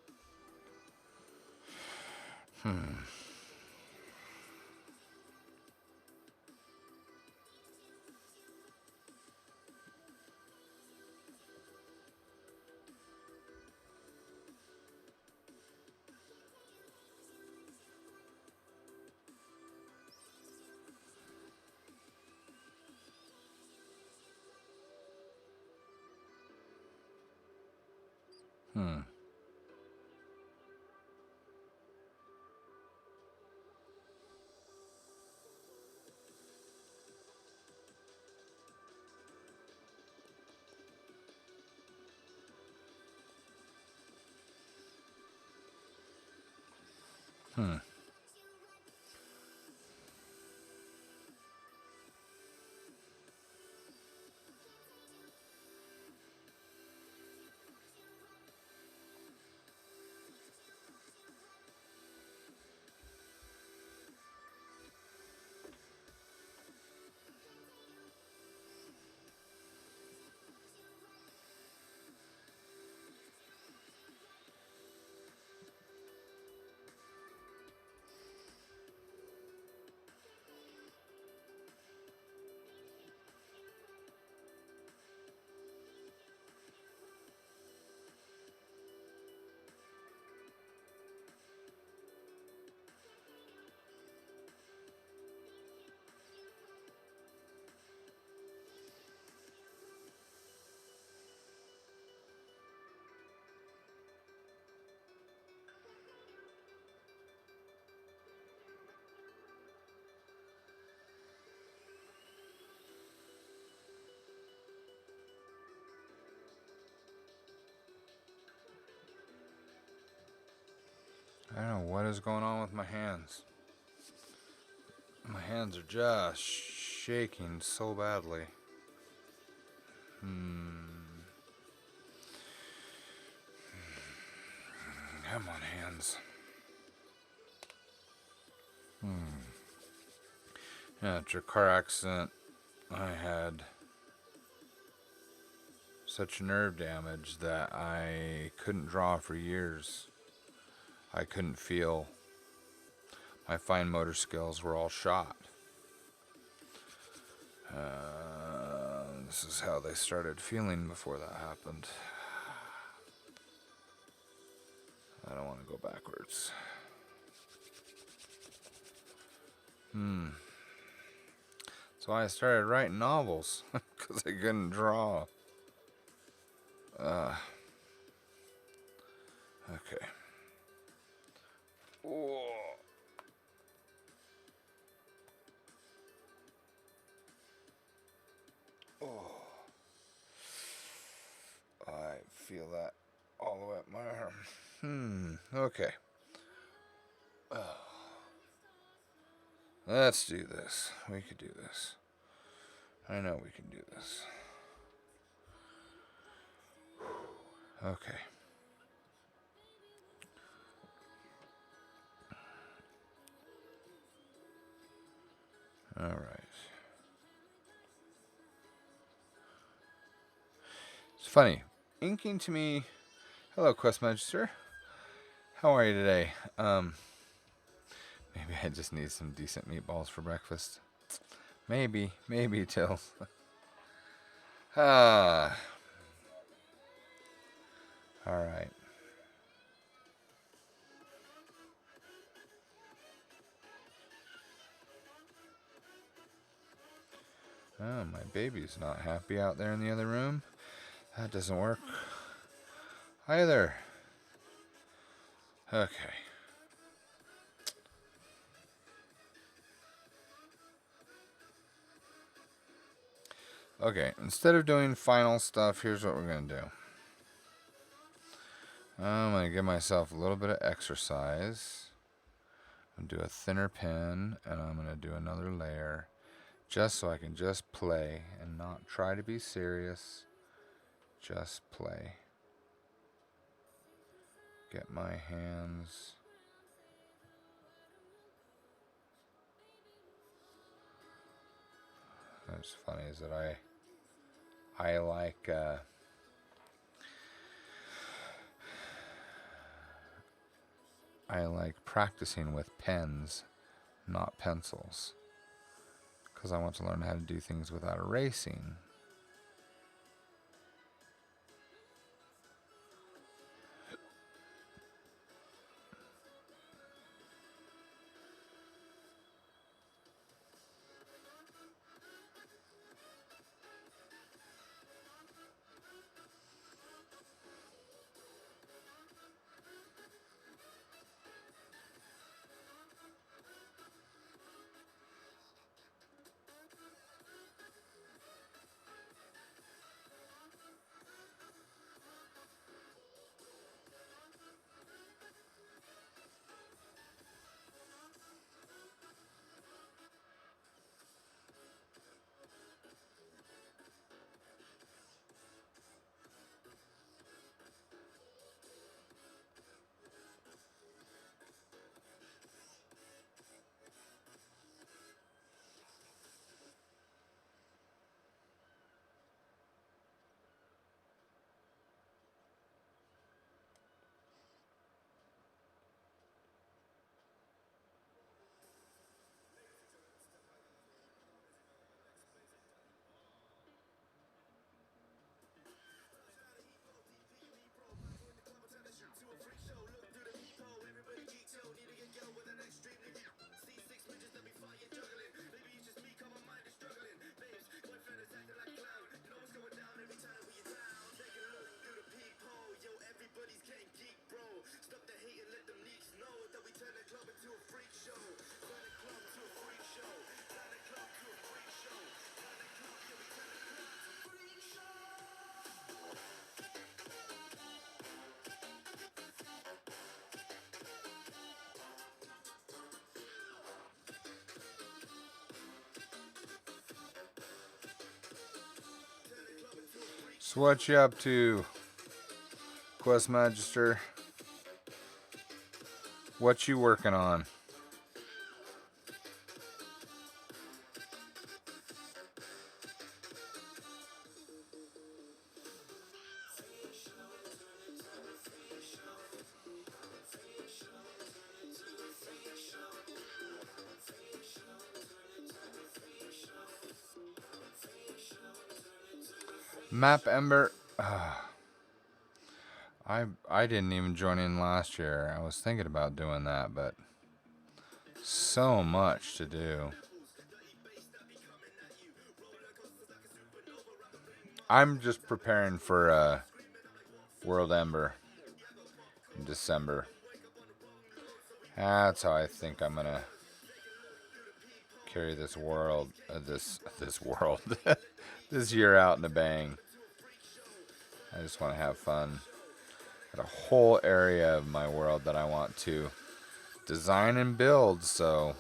I don't know what is going on with my hands. My hands are just shaking so badly. Come on, hands. Yeah, after a car accident, I had such nerve damage that I couldn't draw for years. I couldn't feel. My fine motor skills were all shot. This is how they started feeling before that happened. I don't want to go backwards. So I started writing novels because I couldn't draw. Okay. Whoa. I feel that all the way up my arm. Okay. Let's do this. We could do this. I know we can do this. Okay. All right. It's funny. Inking to me. Hello, Quest Magister. How are you today? Maybe I just need some decent meatballs for breakfast. Maybe, Tills. All right. Oh, my baby's not happy out there in the other room. That doesn't work either. Okay. Okay, instead of doing final stuff, here's what we're going to do. I'm going to give myself a little bit of exercise. I'm going to do a thinner pen, and I'm going to do another layer, just so I can just play and not try to be serious. Just play. Get my hands. What's funny is that I like practicing with pens, not pencils, because I want to learn how to do things without erasing. So what you up to, Quest Magister? What you working on? Map Ember. I didn't even join in last year. I was thinking about doing that, but so much to do. I'm just preparing for World Ember in December. That's how I think I'm gonna carry this world, this world, this year out in a bang. I just want to have fun. Got a whole area of my world that I want to design and build, so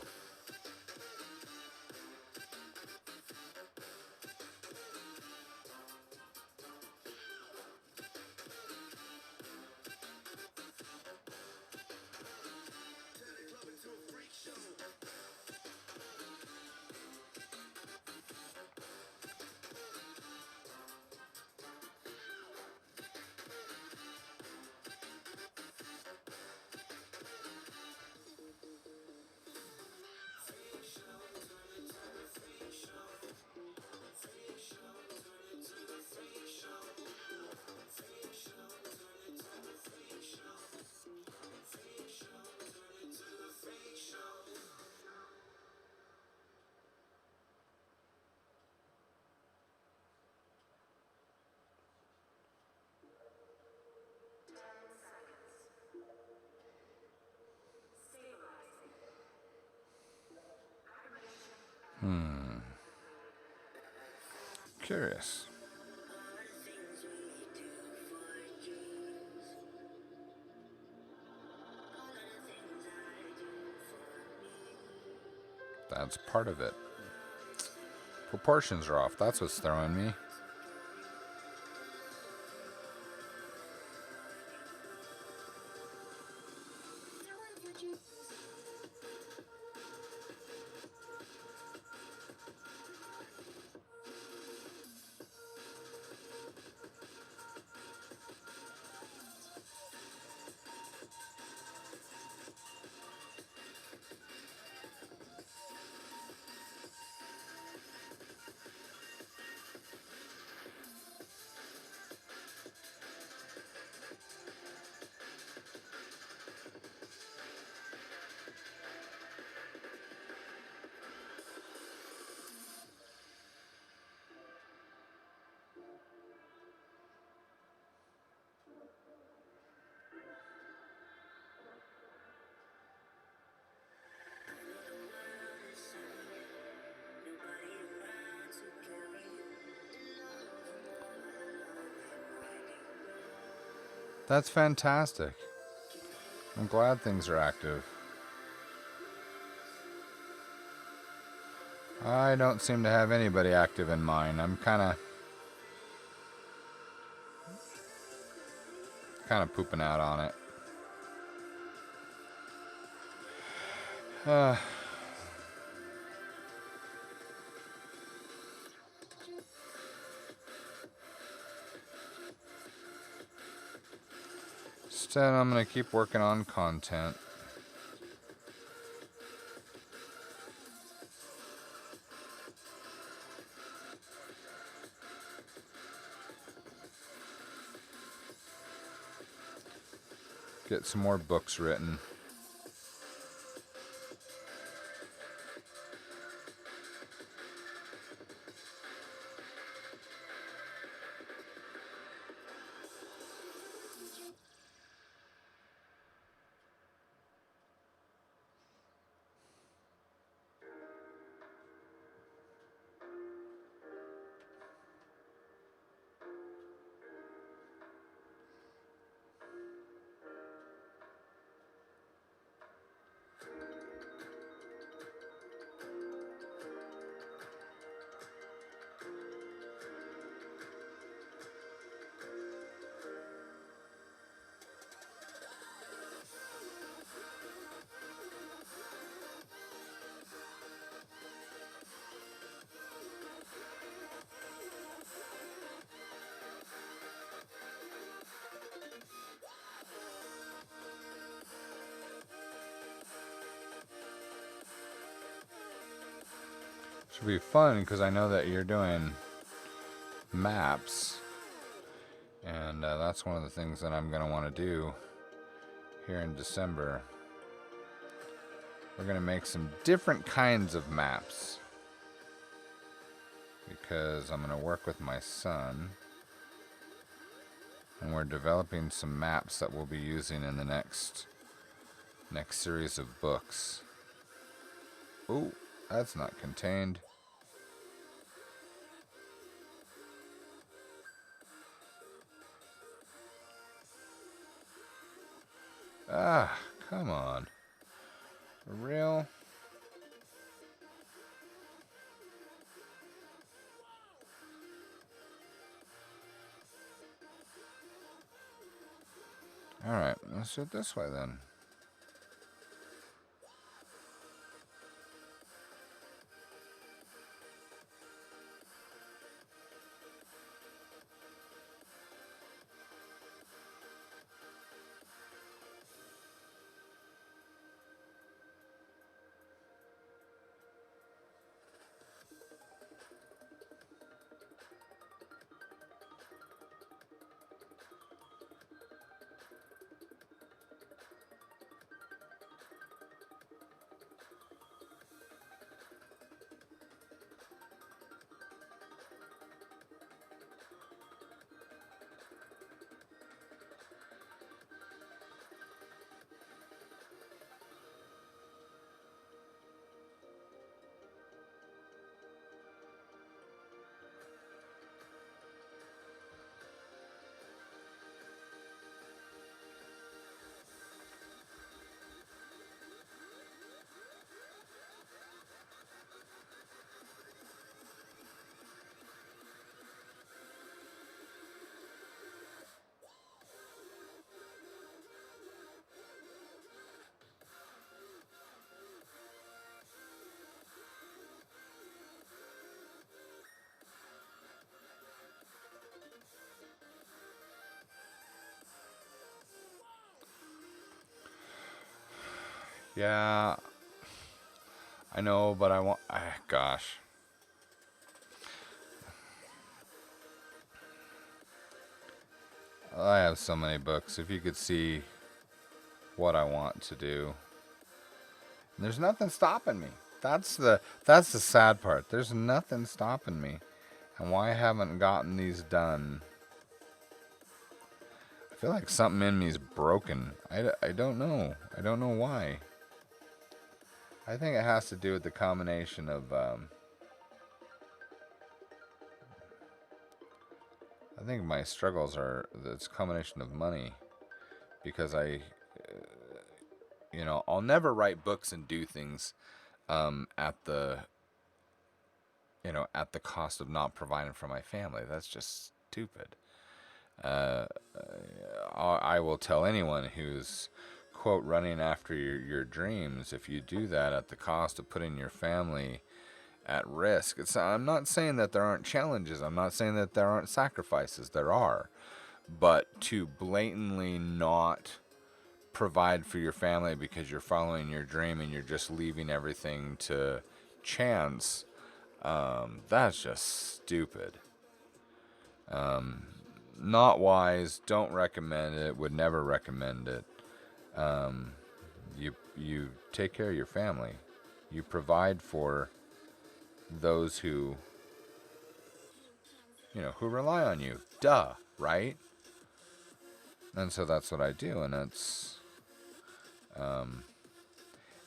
curious. That's part of it. Proportions are off. That's what's throwing me. That's fantastic. I'm glad things are active. I don't seem to have anybody active in mine. I'm kind of pooping out on it. Instead, I'm going to keep working on content. Get some more books written. Should be fun because I know that you're doing maps, and that's one of the things that I'm going to want to do here in December. We're going to make some different kinds of maps because I'm going to work with my son, and we're developing some maps that we'll be using in the next series of books. Oh, that's not contained. Ah, come on. For real? Alright, let's do it this way then. Yeah, I know, but I want. Gosh. I have so many books. If you could see what I want to do, there's nothing stopping me. That's the sad part. There's nothing stopping me. And why I haven't gotten these done? I feel like something in me is broken. I don't know. I don't know why. I think it has to do with the combination of. I think my struggles are. It's a combination of money, because I'll never write books and do things at the cost of not providing for my family. That's just stupid. Uh, I will tell anyone who's, quote, running after your dreams, if you do that at the cost of putting your family at risk. I'm not saying that there aren't challenges. I'm not saying that there aren't sacrifices. There are. But to blatantly not provide for your family because you're following your dream and you're just leaving everything to chance, that's just stupid. Not wise. Don't recommend it. Would never recommend it. You take care of your family. You provide for those who rely on you. Duh, right? And so that's what I do, and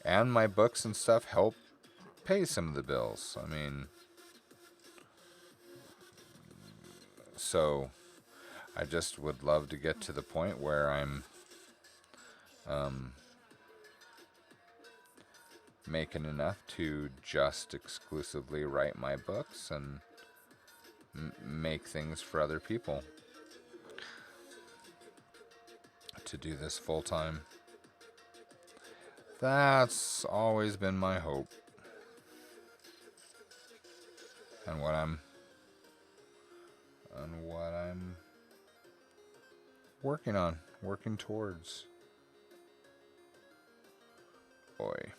and my books and stuff help pay some of the bills. I mean, so I just would love to get to the point where I'm making enough to just exclusively write my books and make things for other people. To do this full time. That's always been my hope. And what I'm working towards. Boy.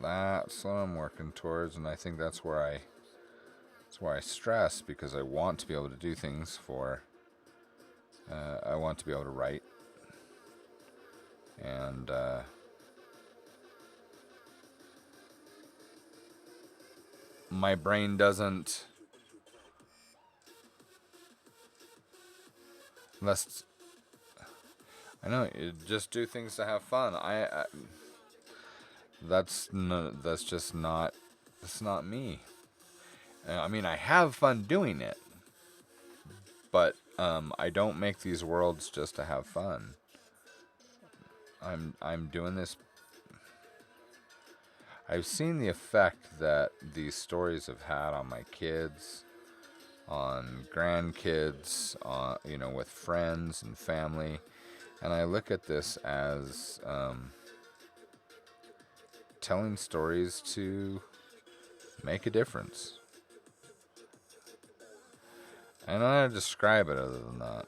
That's what I'm working towards, and I think that's where I stress, because I want to be able to do things for. I want to be able to write, and my brain doesn't. Unless I know, you just do things to have fun. That's just not. It's not me. I mean, I have fun doing it, but I don't make these worlds just to have fun. I'm doing this. I've seen the effect that these stories have had on my kids, on grandkids, on with friends and family, and I look at this as telling stories to make a difference. I don't know how to describe it other than that.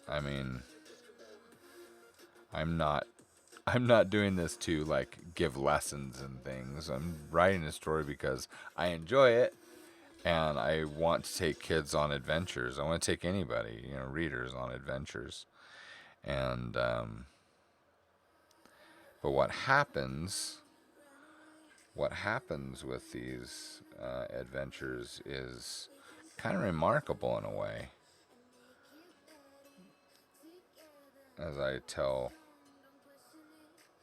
I mean, I'm not doing this to like give lessons and things. I'm writing a story because I enjoy it, and I want to take kids on adventures. I want to take anybody, readers on adventures. And but what happens with these adventures is kind of remarkable in a way. As I tell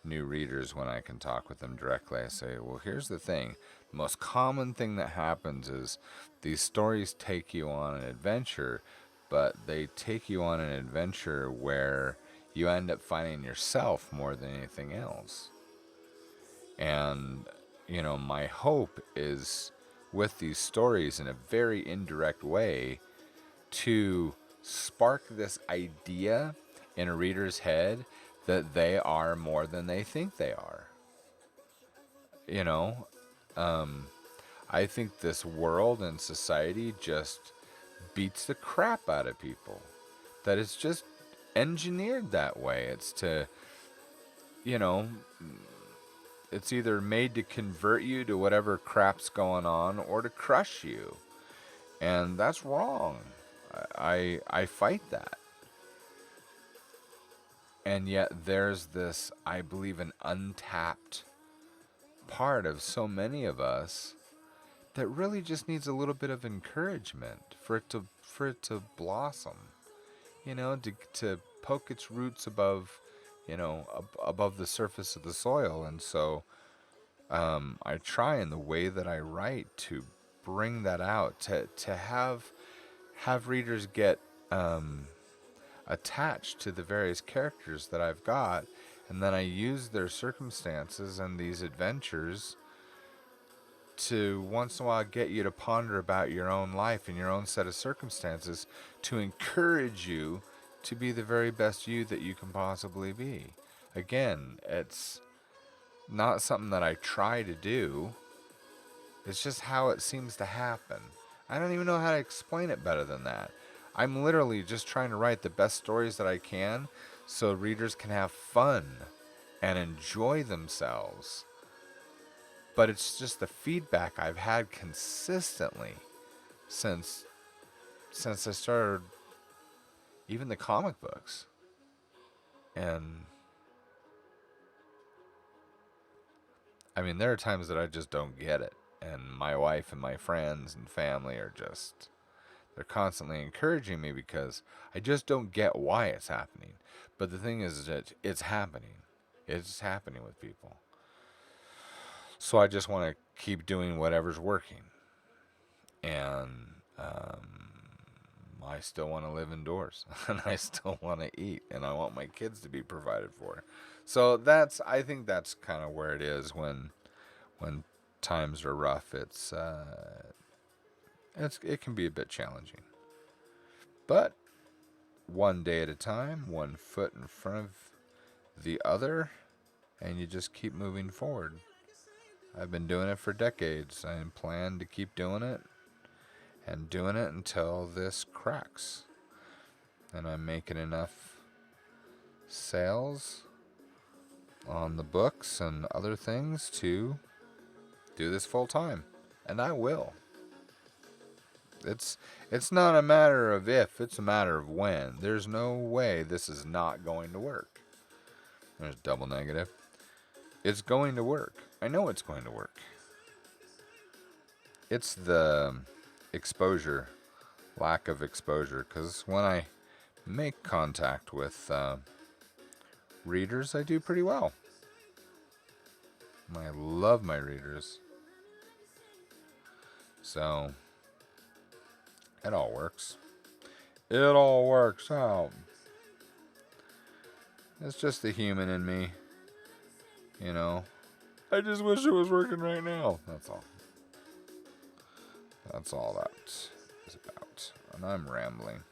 new readers when I can talk with them directly, I say, well, here's the thing. The most common thing that happens is these stories take you on an adventure, but they take you on an adventure where you end up finding yourself more than anything else. And, my hope is with these stories, in a very indirect way, to spark this idea in a reader's head that they are more than they think they are. You know, um, I think this world and society just beats the crap out of people. That it's just engineered that way. It's to, you know, it's either made to convert you to whatever crap's going on or to crush you. And that's wrong. I fight that. And yet there's this, I believe, an untapped part of so many of us that really just needs a little bit of encouragement for it to blossom. To poke its roots above, above the surface of the soil. And so I try in the way that I write to bring that out, to have readers get attached to the various characters that I've got, and then I use their circumstances and these adventures to once in a while get you to ponder about your own life and your own set of circumstances, to encourage you to be the very best you that you can possibly be. Again, it's not something that I try to do. It's just how it seems to happen. I don't even know how to explain it better than that. I'm literally just trying to write the best stories that I can so readers can have fun and enjoy themselves. But it's just the feedback I've had consistently since I started even the comic books. And I mean, there are times that I just don't get it. And my wife and my friends and family are just, they're constantly encouraging me because I just don't get why it's happening. But the thing is that it's happening. It's happening with people. So I just want to keep doing whatever's working. And I still want to live indoors. And I still want to eat. And I want my kids to be provided for. So I think that's kind of where it is when times are rough. It can be a bit challenging. But one day at a time, one foot in front of the other, and you just keep moving forward. I've been doing it for decades. I plan to keep doing it and doing it until this cracks. And I'm making enough sales on the books and other things to do this full time. And I will. It's not a matter of if, it's a matter of when. There's no way this is not going to work. There's double negative. It's going to work. I know it's going to work. It's the exposure, lack of exposure, because when I make contact with readers, I do pretty well. I love my readers. So, it all works. It all works out. It's just the human in me. I just wish it was working right now. That's all. That's all that is about. And I'm rambling.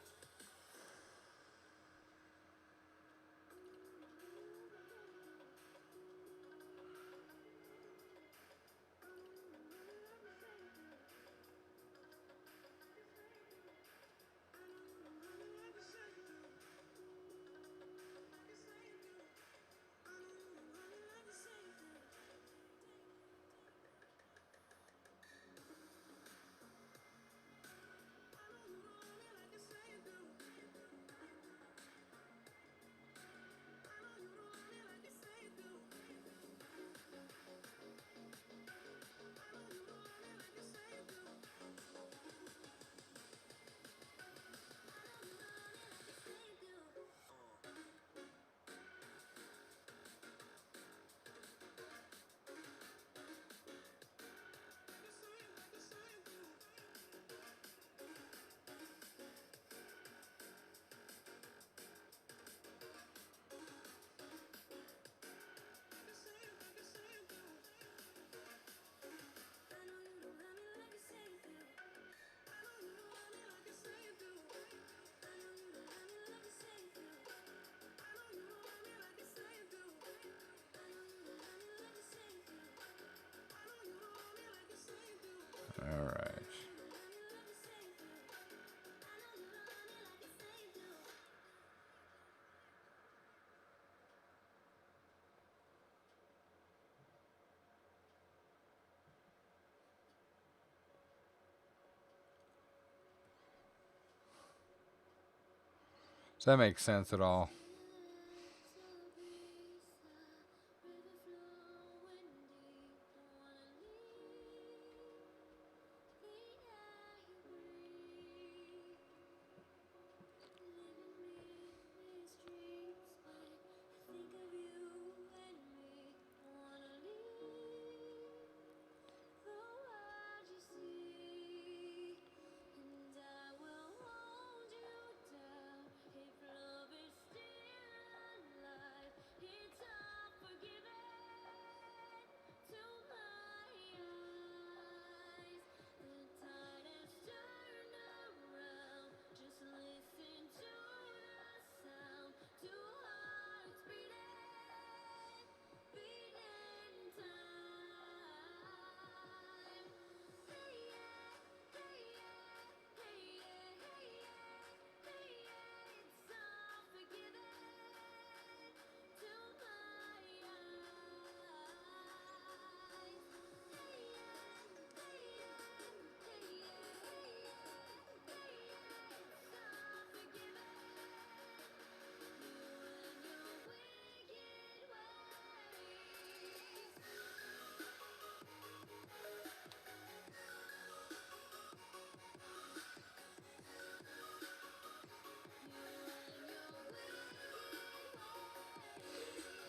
Does that make sense at all?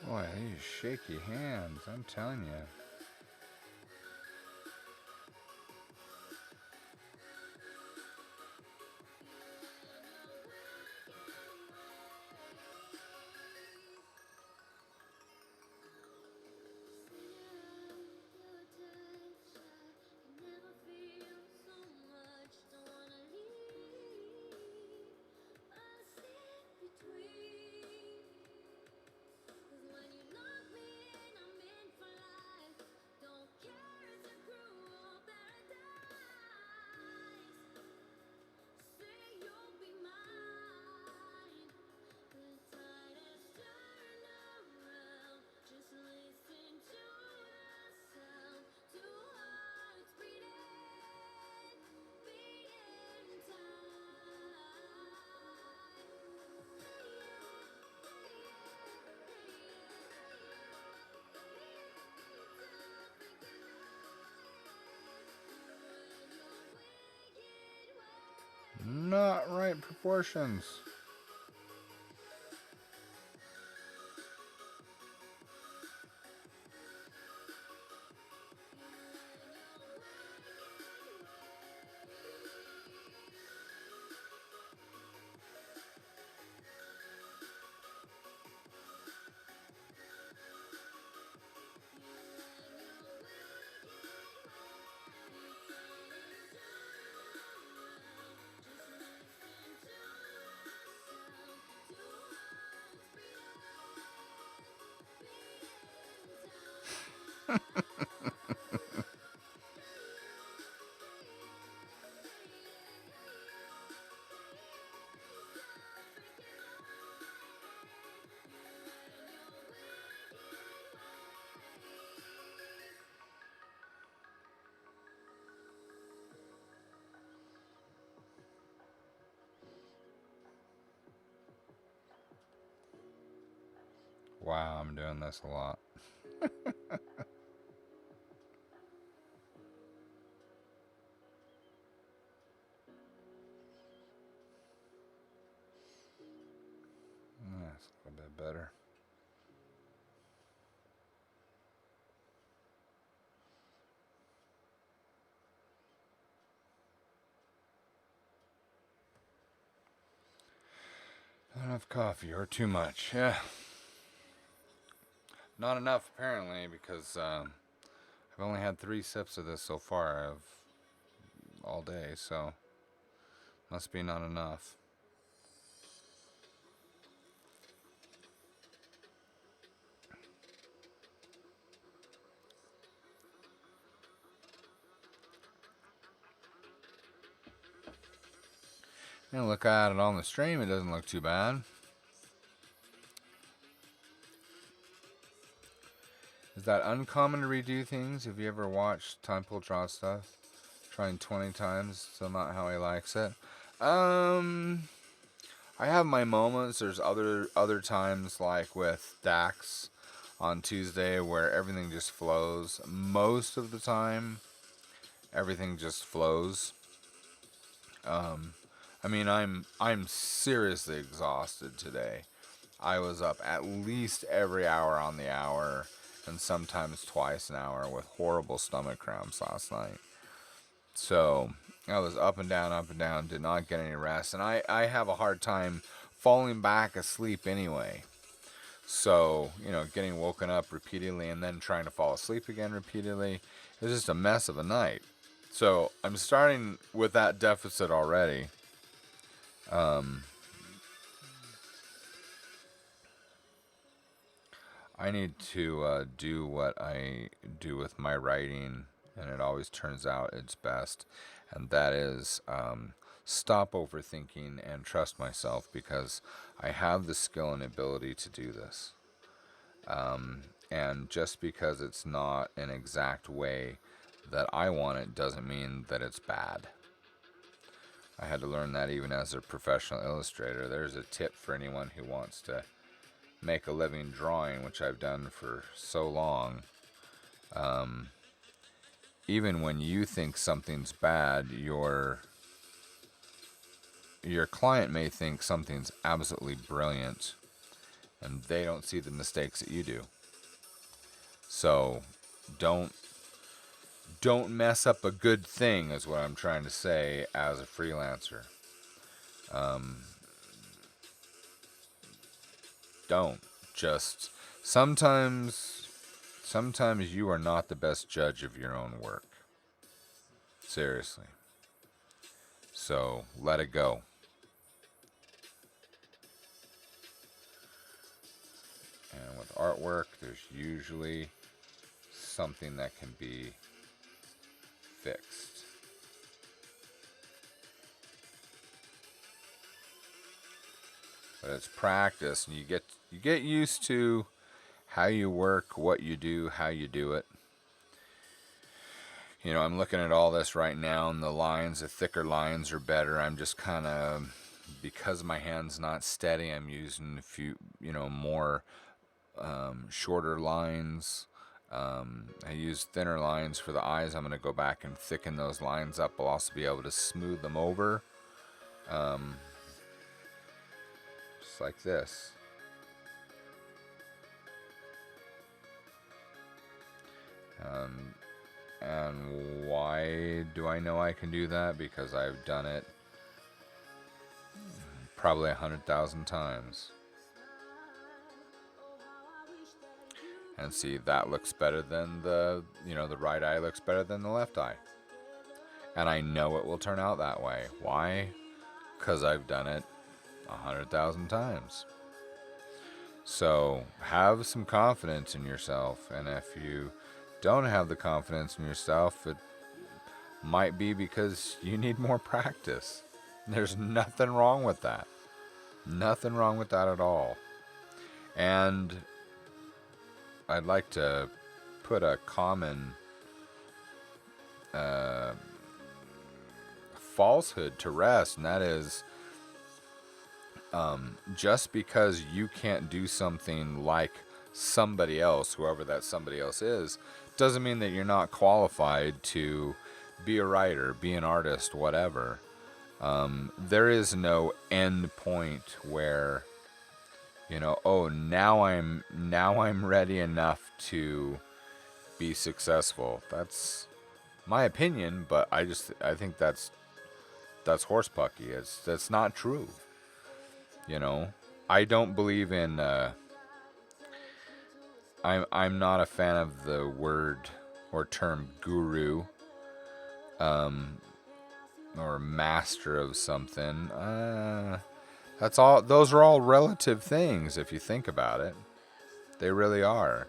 Boy, these shaky hands, I'm telling you. Not right proportions. Wow, I'm doing this a lot. That's a little bit better. Not enough coffee or too much. Yeah. Not enough, apparently, because I've only had 3 sips of this so far of all day, so must be not enough. And look at it on the stream, it doesn't look too bad. Is that uncommon to redo things? Have you ever watched Time Pull Draw stuff? Trying 20 times, still not how he likes it. I have my moments. There's other times like with Dax on Tuesday where everything just flows. Most of the time, everything just flows. I mean, I'm seriously exhausted today. I was up at least every hour on the hour, and sometimes twice an hour with horrible stomach cramps last night. So I was up and down, did not get any rest, and I have a hard time falling back asleep anyway. So, getting woken up repeatedly and then trying to fall asleep again repeatedly is just a mess of a night. So I'm starting with that deficit already. I need to do what I do with my writing, and it always turns out it's best, and that is stop overthinking and trust myself because I have the skill and ability to do this. And just because it's not an exact way that I want it doesn't mean that it's bad. I had to learn that even as a professional illustrator. There's a tip for anyone who wants to make a living drawing, which I've done for so long. Even when you think something's bad, your client may think something's absolutely brilliant, and they don't see the mistakes that you do. So don't mess up a good thing is what I'm trying to say as a freelancer. Don't. Just sometimes you are not the best judge of your own work. Seriously. So let it go. And with artwork, there's usually something that can be fixed. But it's practice, and you get used to how you work, what you do, how you do it. I'm looking at all this right now, and the thicker lines are better. I'm just kind of, because my hand's not steady, I'm using a few, more shorter lines. I use thinner lines for the eyes. I'm going to go back and thicken those lines up. I'll also be able to smooth them over. Just like this. And why do I know I can do that? Because I've done it probably 100,000 times. And see, that looks better than the right eye looks better than the left eye. And I know it will turn out that way. Why? Because I've done it 100,000 times. So have some confidence in yourself. And if you don't have the confidence in yourself, it might be because you need more practice. There's nothing wrong with that. Nothing wrong with that at all. And I'd like to put a common falsehood to rest, and that is just because you can't do something like somebody else, whoever that somebody else is, doesn't mean that you're not qualified to be a writer, be an artist, whatever. There is no end point where now I'm ready enough to be successful. That's my opinion, but I think that's horsepucky. That's not true. I don't believe in I'm not a fan of the word or term guru or master of something. Those are all relative things if you think about it. They really are.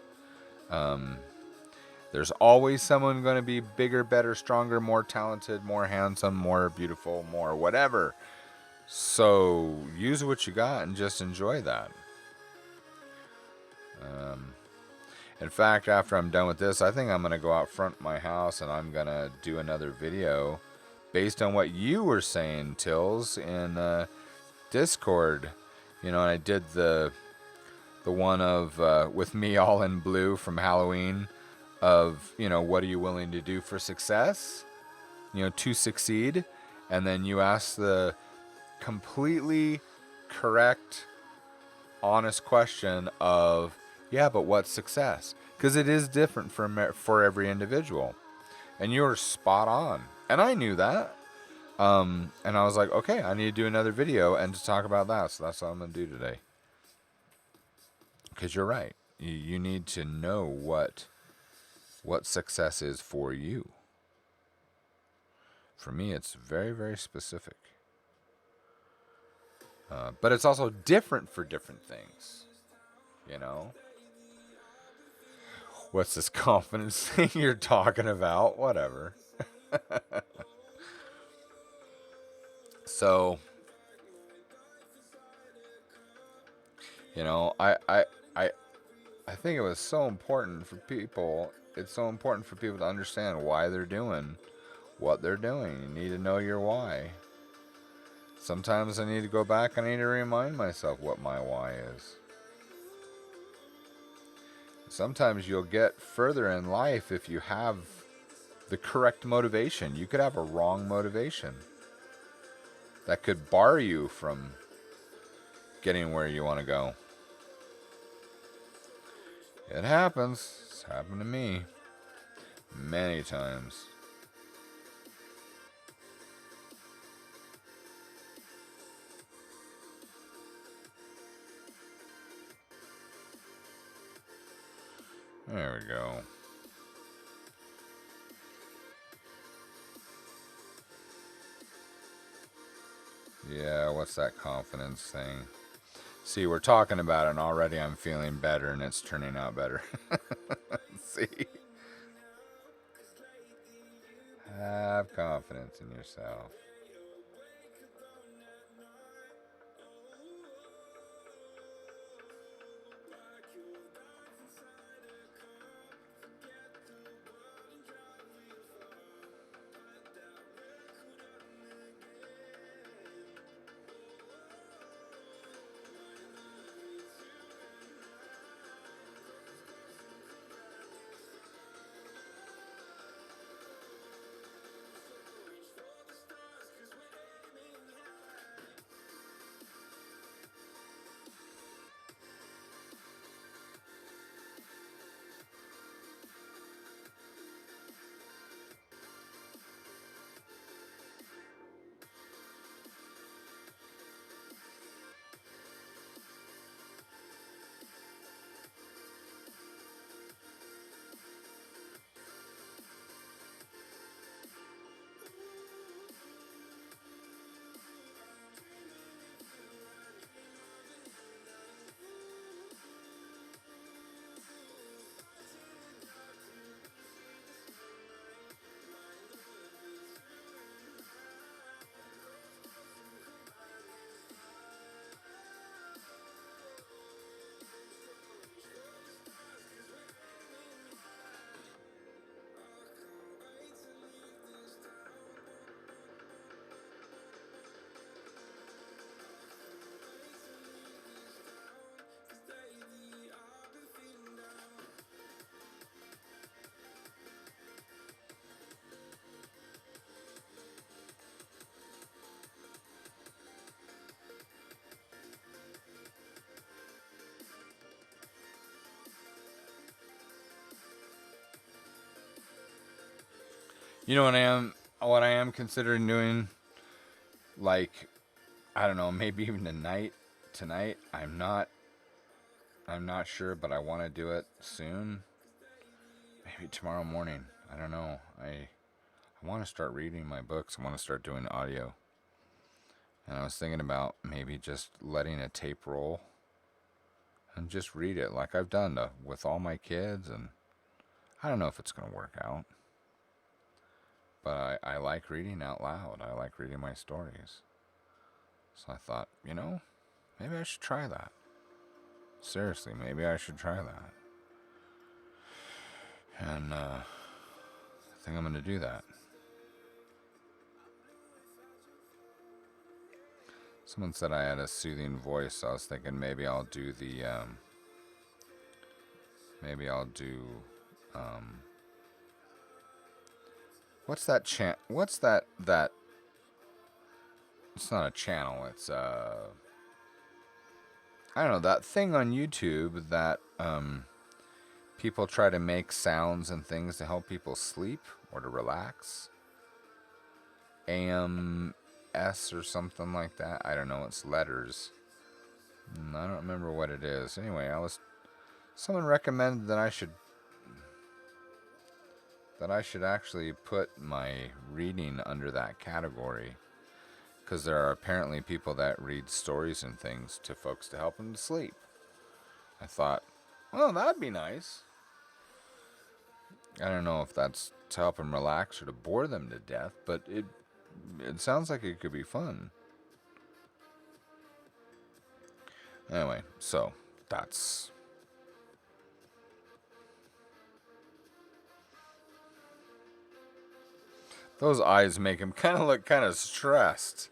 There's always someone going to be bigger, better, stronger, more talented, more handsome, more beautiful, more whatever. So use what you got and just enjoy that. In fact, after I'm done with this, I think I'm going to go out front of my house and I'm going to do another video based on what you were saying, Tills, in Discord, and I did the one of with me all in blue from Halloween of, what are you willing to do for success, to succeed, and then you ask the completely correct, honest question of, yeah, but what's success? Because it is different for every individual, and you were spot on, and I knew that. And I was like, okay, I need to do another video and to talk about that. So that's what I'm going to do today. Because you're right. You need to know what success is for you. For me, it's very, very specific. But it's also different for different things. What's this confidence thing you're talking about? Whatever. So, I think it was so important for people. It's so important for people to understand why they're doing what they're doing. You need to know your why. Sometimes I need to go back and I need to remind myself what my why is. Sometimes you'll get further in life if you have the correct motivation. You could have a wrong motivation that could bar you from getting where you want to go. It happens. It's happened to me many times. There we go. Yeah, what's that confidence thing? See, we're talking about it and already I'm feeling better and it's turning out better. See? Have confidence in yourself. You know what I am considering doing, like, I don't know, maybe even tonight. I'm not sure, but I want to do it soon. Maybe tomorrow morning. I don't know. I want to start reading my books. I want to start doing audio. And I was thinking about maybe just letting a tape roll and just read it like I've done with all my kids. And I don't know if it's going to work out. But I like reading out loud. I like reading my stories. So I thought, maybe I should try that. Seriously, maybe I should try that. And I think I'm going to do that. Someone said I had a soothing voice, so I was thinking maybe I'll do the, maybe I'll do, um, what's that what's that, it's not a channel, it's, I don't know, that thing on YouTube that, people try to make sounds and things to help people sleep or to relax. AMS or something like that. I don't know, it's letters. I don't remember what it is. Anyway, someone recommended that I should actually put my reading under that category, because there are apparently people that read stories and things to folks to help them to sleep. I thought, well, that'd be nice. I don't know if that's to help them relax or to bore them to death, but it sounds like it could be fun. Anyway, so that's, those eyes make him kind of look kind of stressed,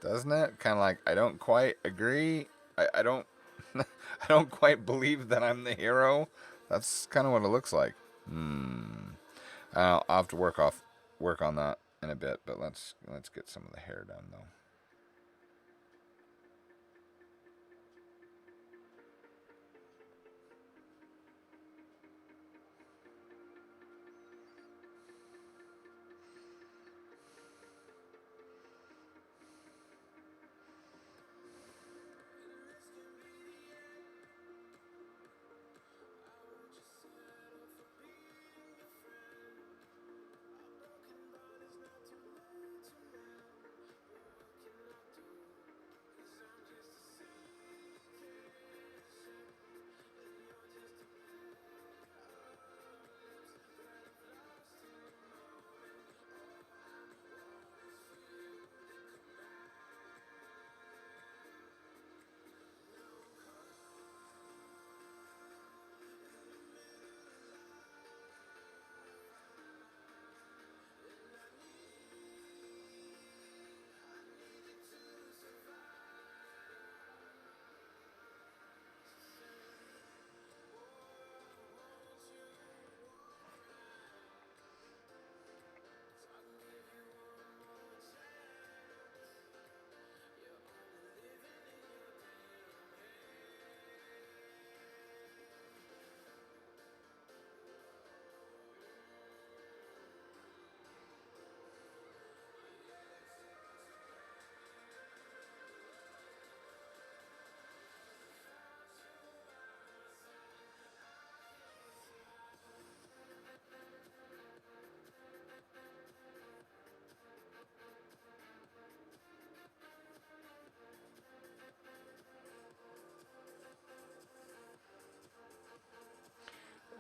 doesn't it? Kind of like, I don't quite agree. I don't I don't quite believe that I'm the hero. That's kind of what it looks like. I'll have to work on that in a bit, but let's get some of the hair done though.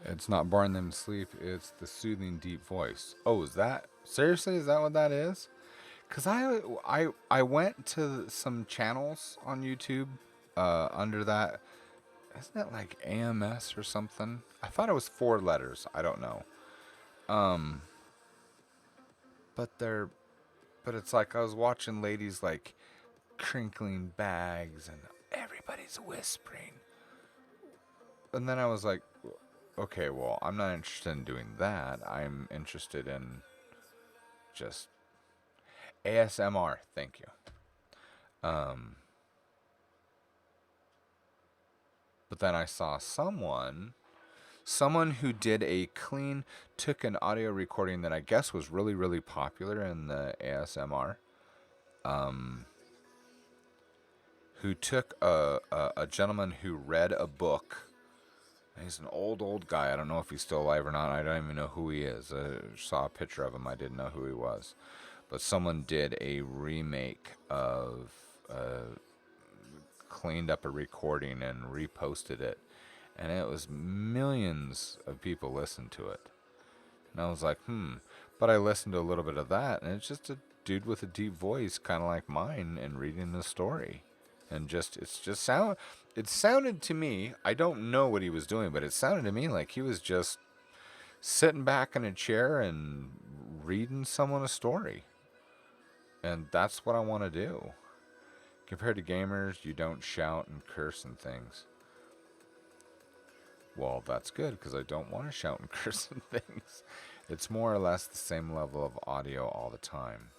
It's not boring them to sleep. It's the soothing deep voice. Oh, is that seriously? Is that what that is? Cause I went to some channels on YouTube under that. Isn't it like AMS or something? I thought it was 4 letters. I don't know. Um, but it's like I was watching ladies like crinkling bags and everybody's whispering. And then I was like, okay, well, I'm not interested in doing that. I'm interested in just ASMR. Thank you. But then I saw someone who did took an audio recording that I guess was really, really popular in the ASMR. Who took a gentleman who read a book. He's an old guy. I don't know if he's still alive or not. I don't even know who he is. I saw a picture of him. I didn't know who he was. But someone did a remake of, cleaned up a recording and reposted it. And it was millions of people listened to it. And I was like, But I listened to a little bit of that, and it's just a dude with a deep voice, kind of like mine, and reading the story. And it sounded to me, I don't know what he was doing, but it sounded to me like he was just sitting back in a chair and reading someone a story. And that's what I want to do. Compared to gamers, you don't shout and curse and things. Well, that's good because I don't want to shout and curse and things. It's more or less the same level of audio all the time.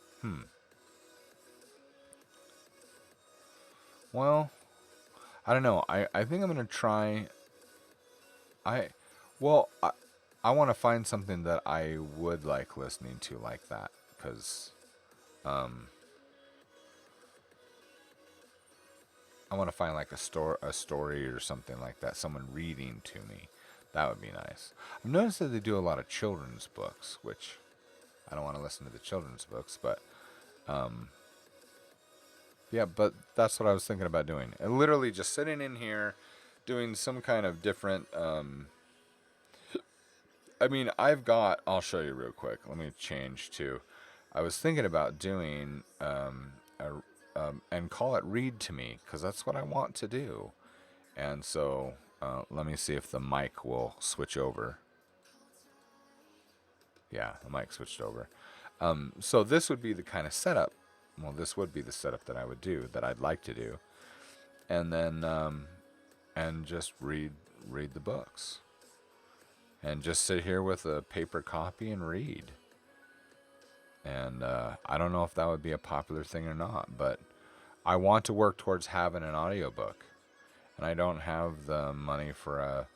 Well, I don't know. I think I'm going to try. I, well, I want to find something that I would like listening to like that because I want to find like a story or something like that, someone reading to me. That would be nice. I've noticed that they do a lot of children's books, which I don't want to listen to the children's books, but yeah, but that's what I was thinking about doing. And literally just sitting in here doing some kind of different I mean, I'll show you real quick. Let me change to I was thinking about doing and call it read to me because that's what I want to do. And so let me see if the mic will switch over. Yeah, the mic switched over. So this would be the kind of setup. Well, this would be the setup that I would do, that I'd like to do, and then and just read the books, and just sit here with a paper copy and read. And I don't know if that would be a popular thing or not, but I want to work towards having an audiobook, and I don't have the money for a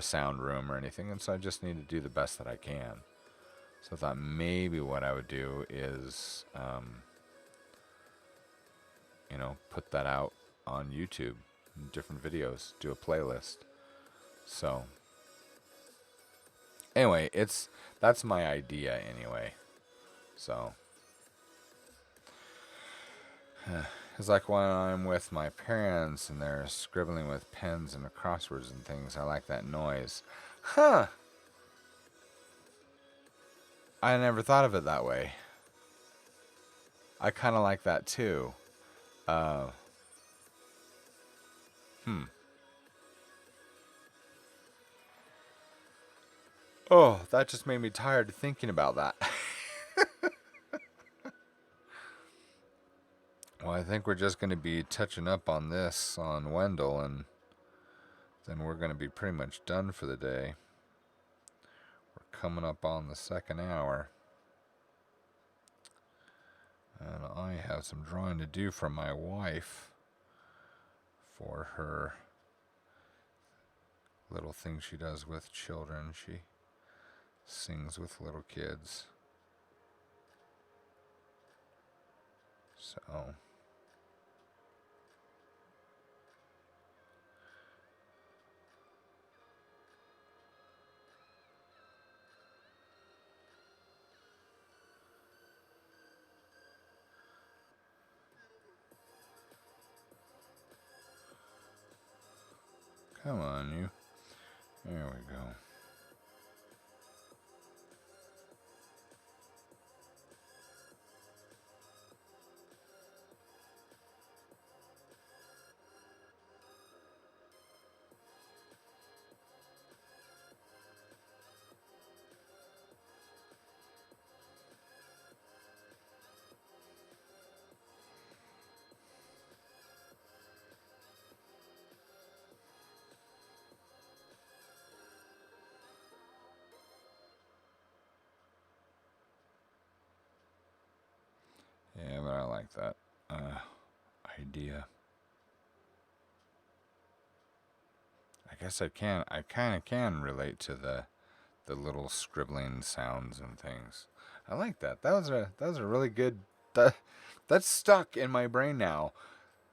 sound room or anything, and so I just need to do the best that I can. So I thought maybe what I would do is, put that out on YouTube, different videos, do a playlist. So anyway, that's my idea anyway. So it's like when I'm with my parents and they're scribbling with pens and crosswords and things. I like that noise. Huh. I never thought of it that way. I kind of like that too. Uh, Oh, that just made me tired thinking about that. Well, I think we're just going to be touching up on this on Wendell, and then we're going to be pretty much done for the day. We're coming up on the second hour. And I have some drawing to do for my wife for her little things she does with children. She sings with little kids. So come on, you. There we go. Yeah, but I like that idea. I guess I kind of can relate to the little scribbling sounds and things. I like that. That was a really good. That, that's stuck in my brain now.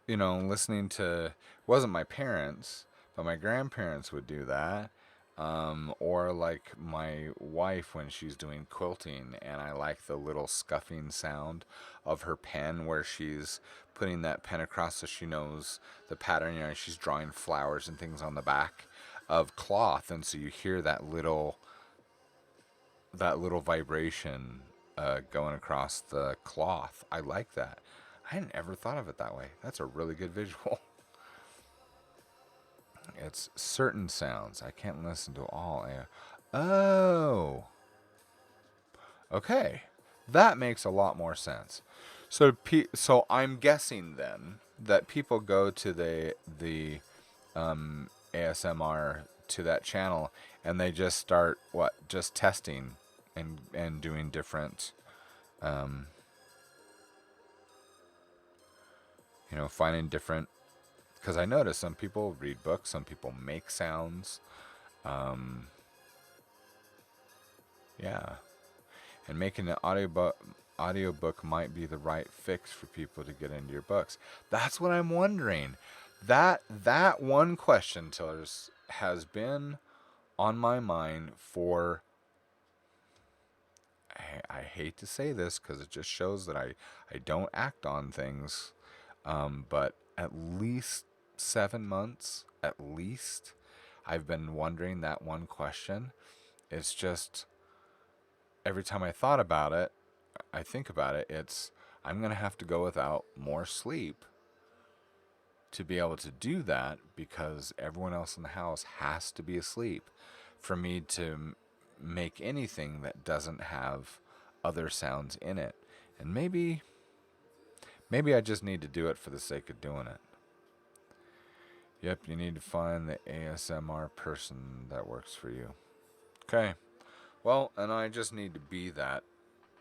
Listening to, it wasn't my parents, but my grandparents would do that. Or like my wife when she's doing quilting, and I like the little scuffing sound of her pen where she's putting that pen across so she knows the pattern. She's drawing flowers and things on the back of cloth, and so you hear that little vibration going across the cloth. I like that. I hadn't ever thought of it that way. That's a really good visual. It's certain sounds. I can't listen to all. Oh. Okay. That makes a lot more sense. So I'm guessing then that people go to the ASMR to that channel and they just start just testing and doing different um, finding different, because I notice some people read books, some people make sounds. Um, yeah, and making an audiobook might be the right fix for people to get into your books. That's what I'm wondering. That one question, Tillers, has been on my mind for, I hate to say this because it just shows that I don't act on things, but at least 7 months, at least, I've been wondering that one question. It's just every time I think about it, I'm going to have to go without more sleep to be able to do that because everyone else in the house has to be asleep for me to make anything that doesn't have other sounds in it. And maybe I just need to do it for the sake of doing it. Yep, you need to find the ASMR person that works for you. Okay. Well, and I just need to be that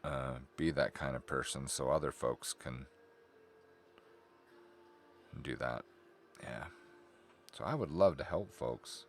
kind of person so other folks can do that. Yeah. So I would love to help folks.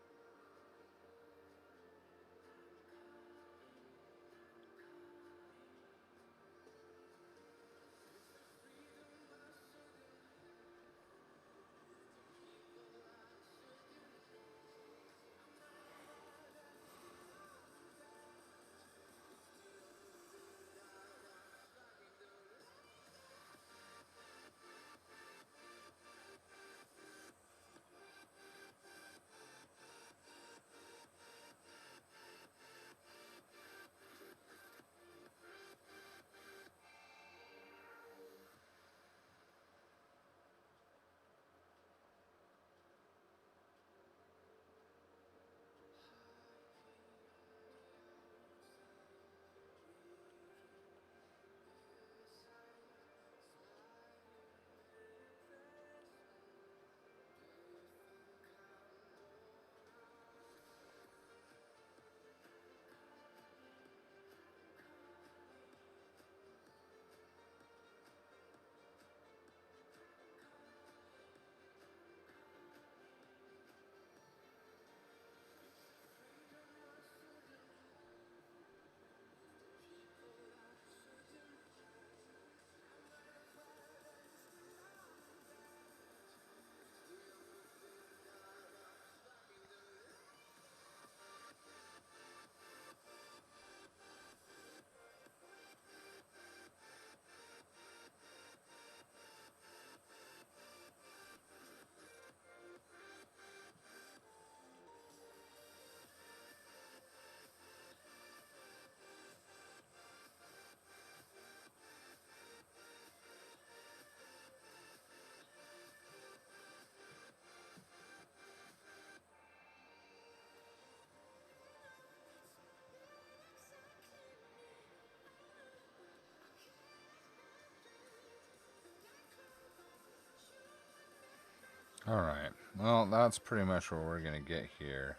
Alright. Well, that's pretty much what we're going to get here.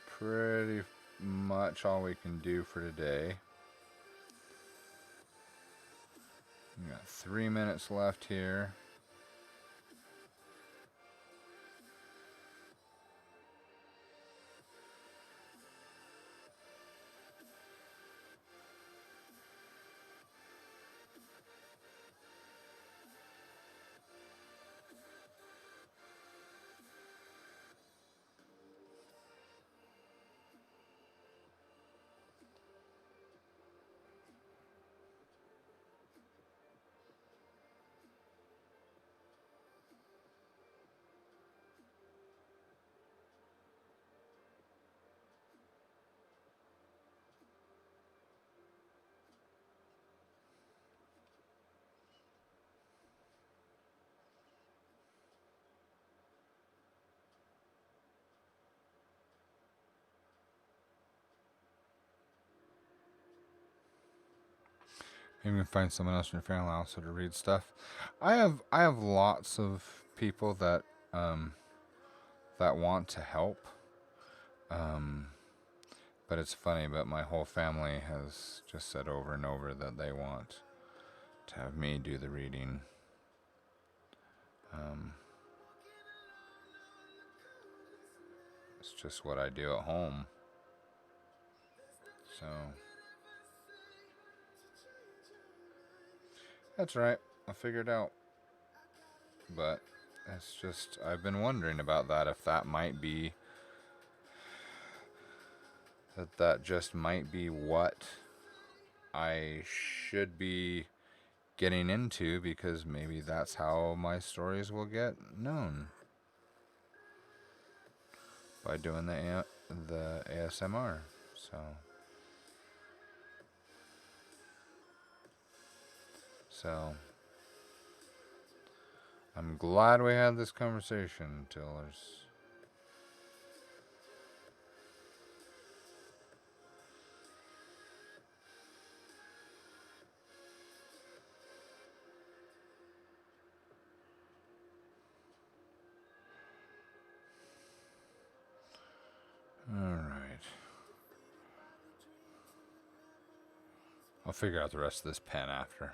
Pretty much all we can do for today. We got 3 minutes left here. Maybe you can find someone else in your family also to read stuff. I have lots of people um, that want to help. Um, but it's funny, but my whole family has just said over and over that they want to have me do the reading. Um, it's just what I do at home. So that's right. I'll figure it out. But it's just, I've been wondering about that, if that might be, that just might be what I should be getting into, because maybe that's how my stories will get known, by doing the ASMR. So I'm glad we had this conversation, Tillers. All right. I'll figure out the rest of this pen after.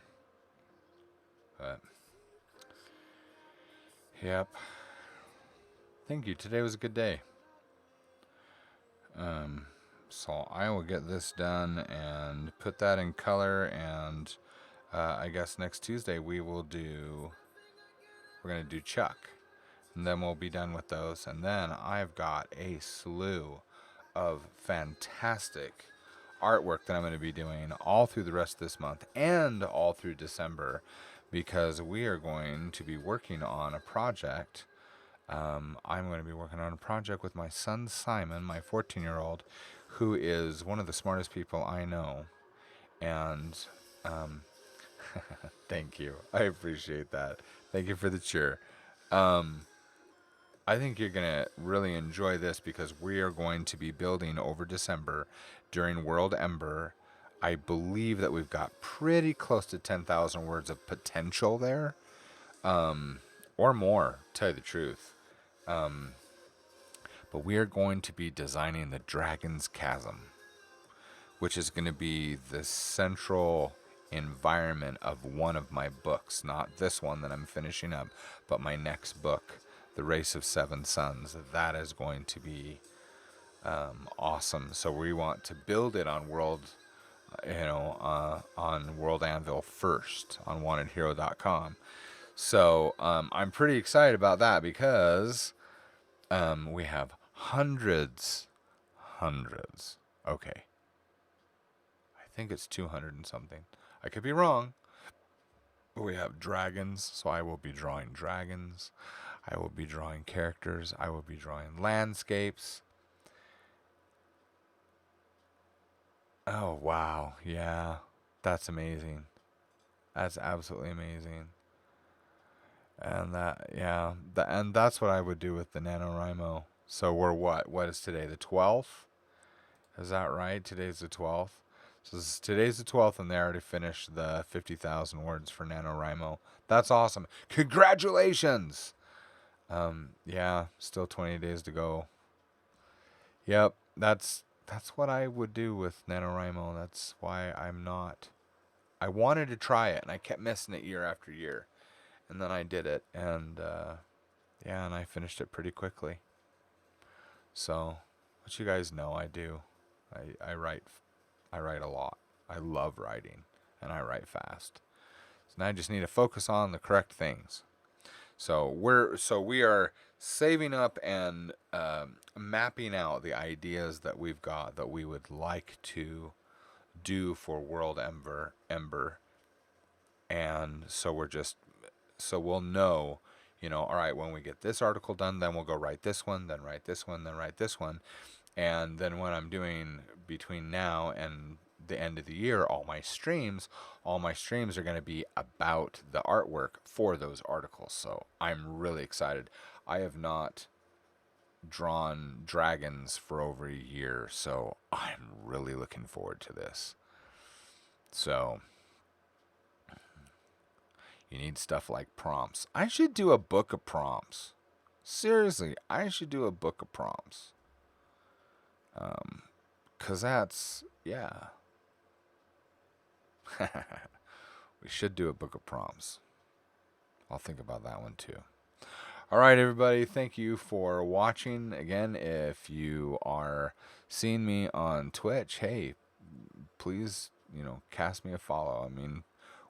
But yep. Thank you. Today was a good day. So I will get this done and put that in color, and I guess next Tuesday we're gonna do Chuck, and then we'll be done with those, and then I've got a slew of fantastic artwork that I'm going to be doing all through the rest of this month and all through December, because we are going to be working on a project. I'm going to be working on a project with my son Simon, my 14-year-old, who is one of the smartest people I know. And um, thank you. I appreciate that. Thank you for the cheer. I think you're going to really enjoy this, because we are going to be building over December during World Ember. I believe that we've got pretty close to 10,000 words of potential there, or more, to tell you the truth. But we are going to be designing the Dragon's Chasm, which is going to be the central environment of one of my books. Not this one that I'm finishing up, but my next book, The Race of Seven Sons. That is going to be awesome. So we want to build it on on World Anvil first, on WantedHero.com. So I'm pretty excited about that, because we have hundreds. Okay, I think it's 200 and something. I could be wrong. We have dragons, so I will be drawing dragons. I will be drawing characters. I will be drawing landscapes. Oh, wow. Yeah. That's amazing. That's absolutely amazing. And and that's what I would do with the NaNoWriMo. So we're what? What is today? The 12th? Is that right? Today's the 12th. So today's the 12th, and they already finished the 50,000 words for NaNoWriMo. That's awesome. Congratulations! Yeah, still 20 days to go. Yep, that's what I would do with NaNoWriMo. That's why I wanted to try it, and I kept missing it year after year. And then I did it, and and I finished it pretty quickly. So, what you guys know, I do. I write a lot. I love writing, and I write fast. So now I just need to focus on the correct things. So we are saving up and mapping out the ideas that we've got that we would like to do for World Ember, and so we'll know, all right, when we get this article done, then we'll go write this one, then write this one, then write this one. And then when I'm doing between now and the end of the year, all my streams are going to be about the artwork for those articles. So I'm really excited. I have not drawn dragons for over a year, so I'm really looking forward to this. So You need stuff like prompts. I should do a book of prompts. Seriously, I should do a book of prompts. 'Cause that's, yeah. We should do a book of prompts. I'll think about that one too. All right, everybody. Thank you for watching. Again, if you are seeing me on Twitch, hey, please, cast me a follow. I mean,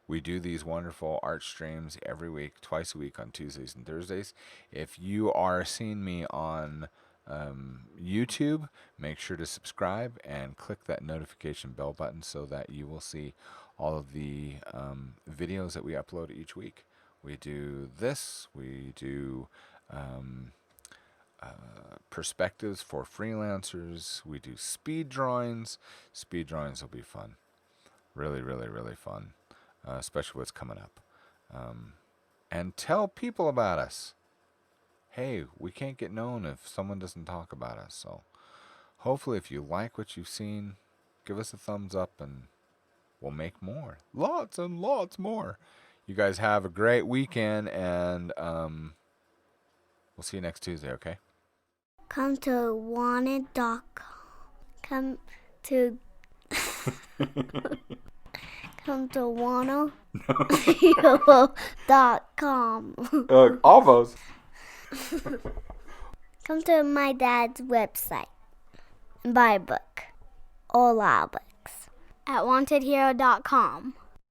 we do these wonderful art streams every week, twice a week on Tuesdays and Thursdays. If you are seeing me on YouTube, make sure to subscribe and click that notification bell button so that you will see all of the videos that we upload each week. We do this, we do perspectives for freelancers, we do speed drawings. Speed drawings will be fun. Really, really, really fun, especially what's coming up. And tell people about us. Hey, we can't get known if someone doesn't talk about us. So hopefully if you like what you've seen, give us a thumbs up and we'll make more. Lots and lots more. You guys have a great weekend, and we'll see you next Tuesday, okay? Come to Wanted.com. Come to come to WantedHero.com. Almost. Come to my dad's website and buy a book. All our books. At WantedHero.com.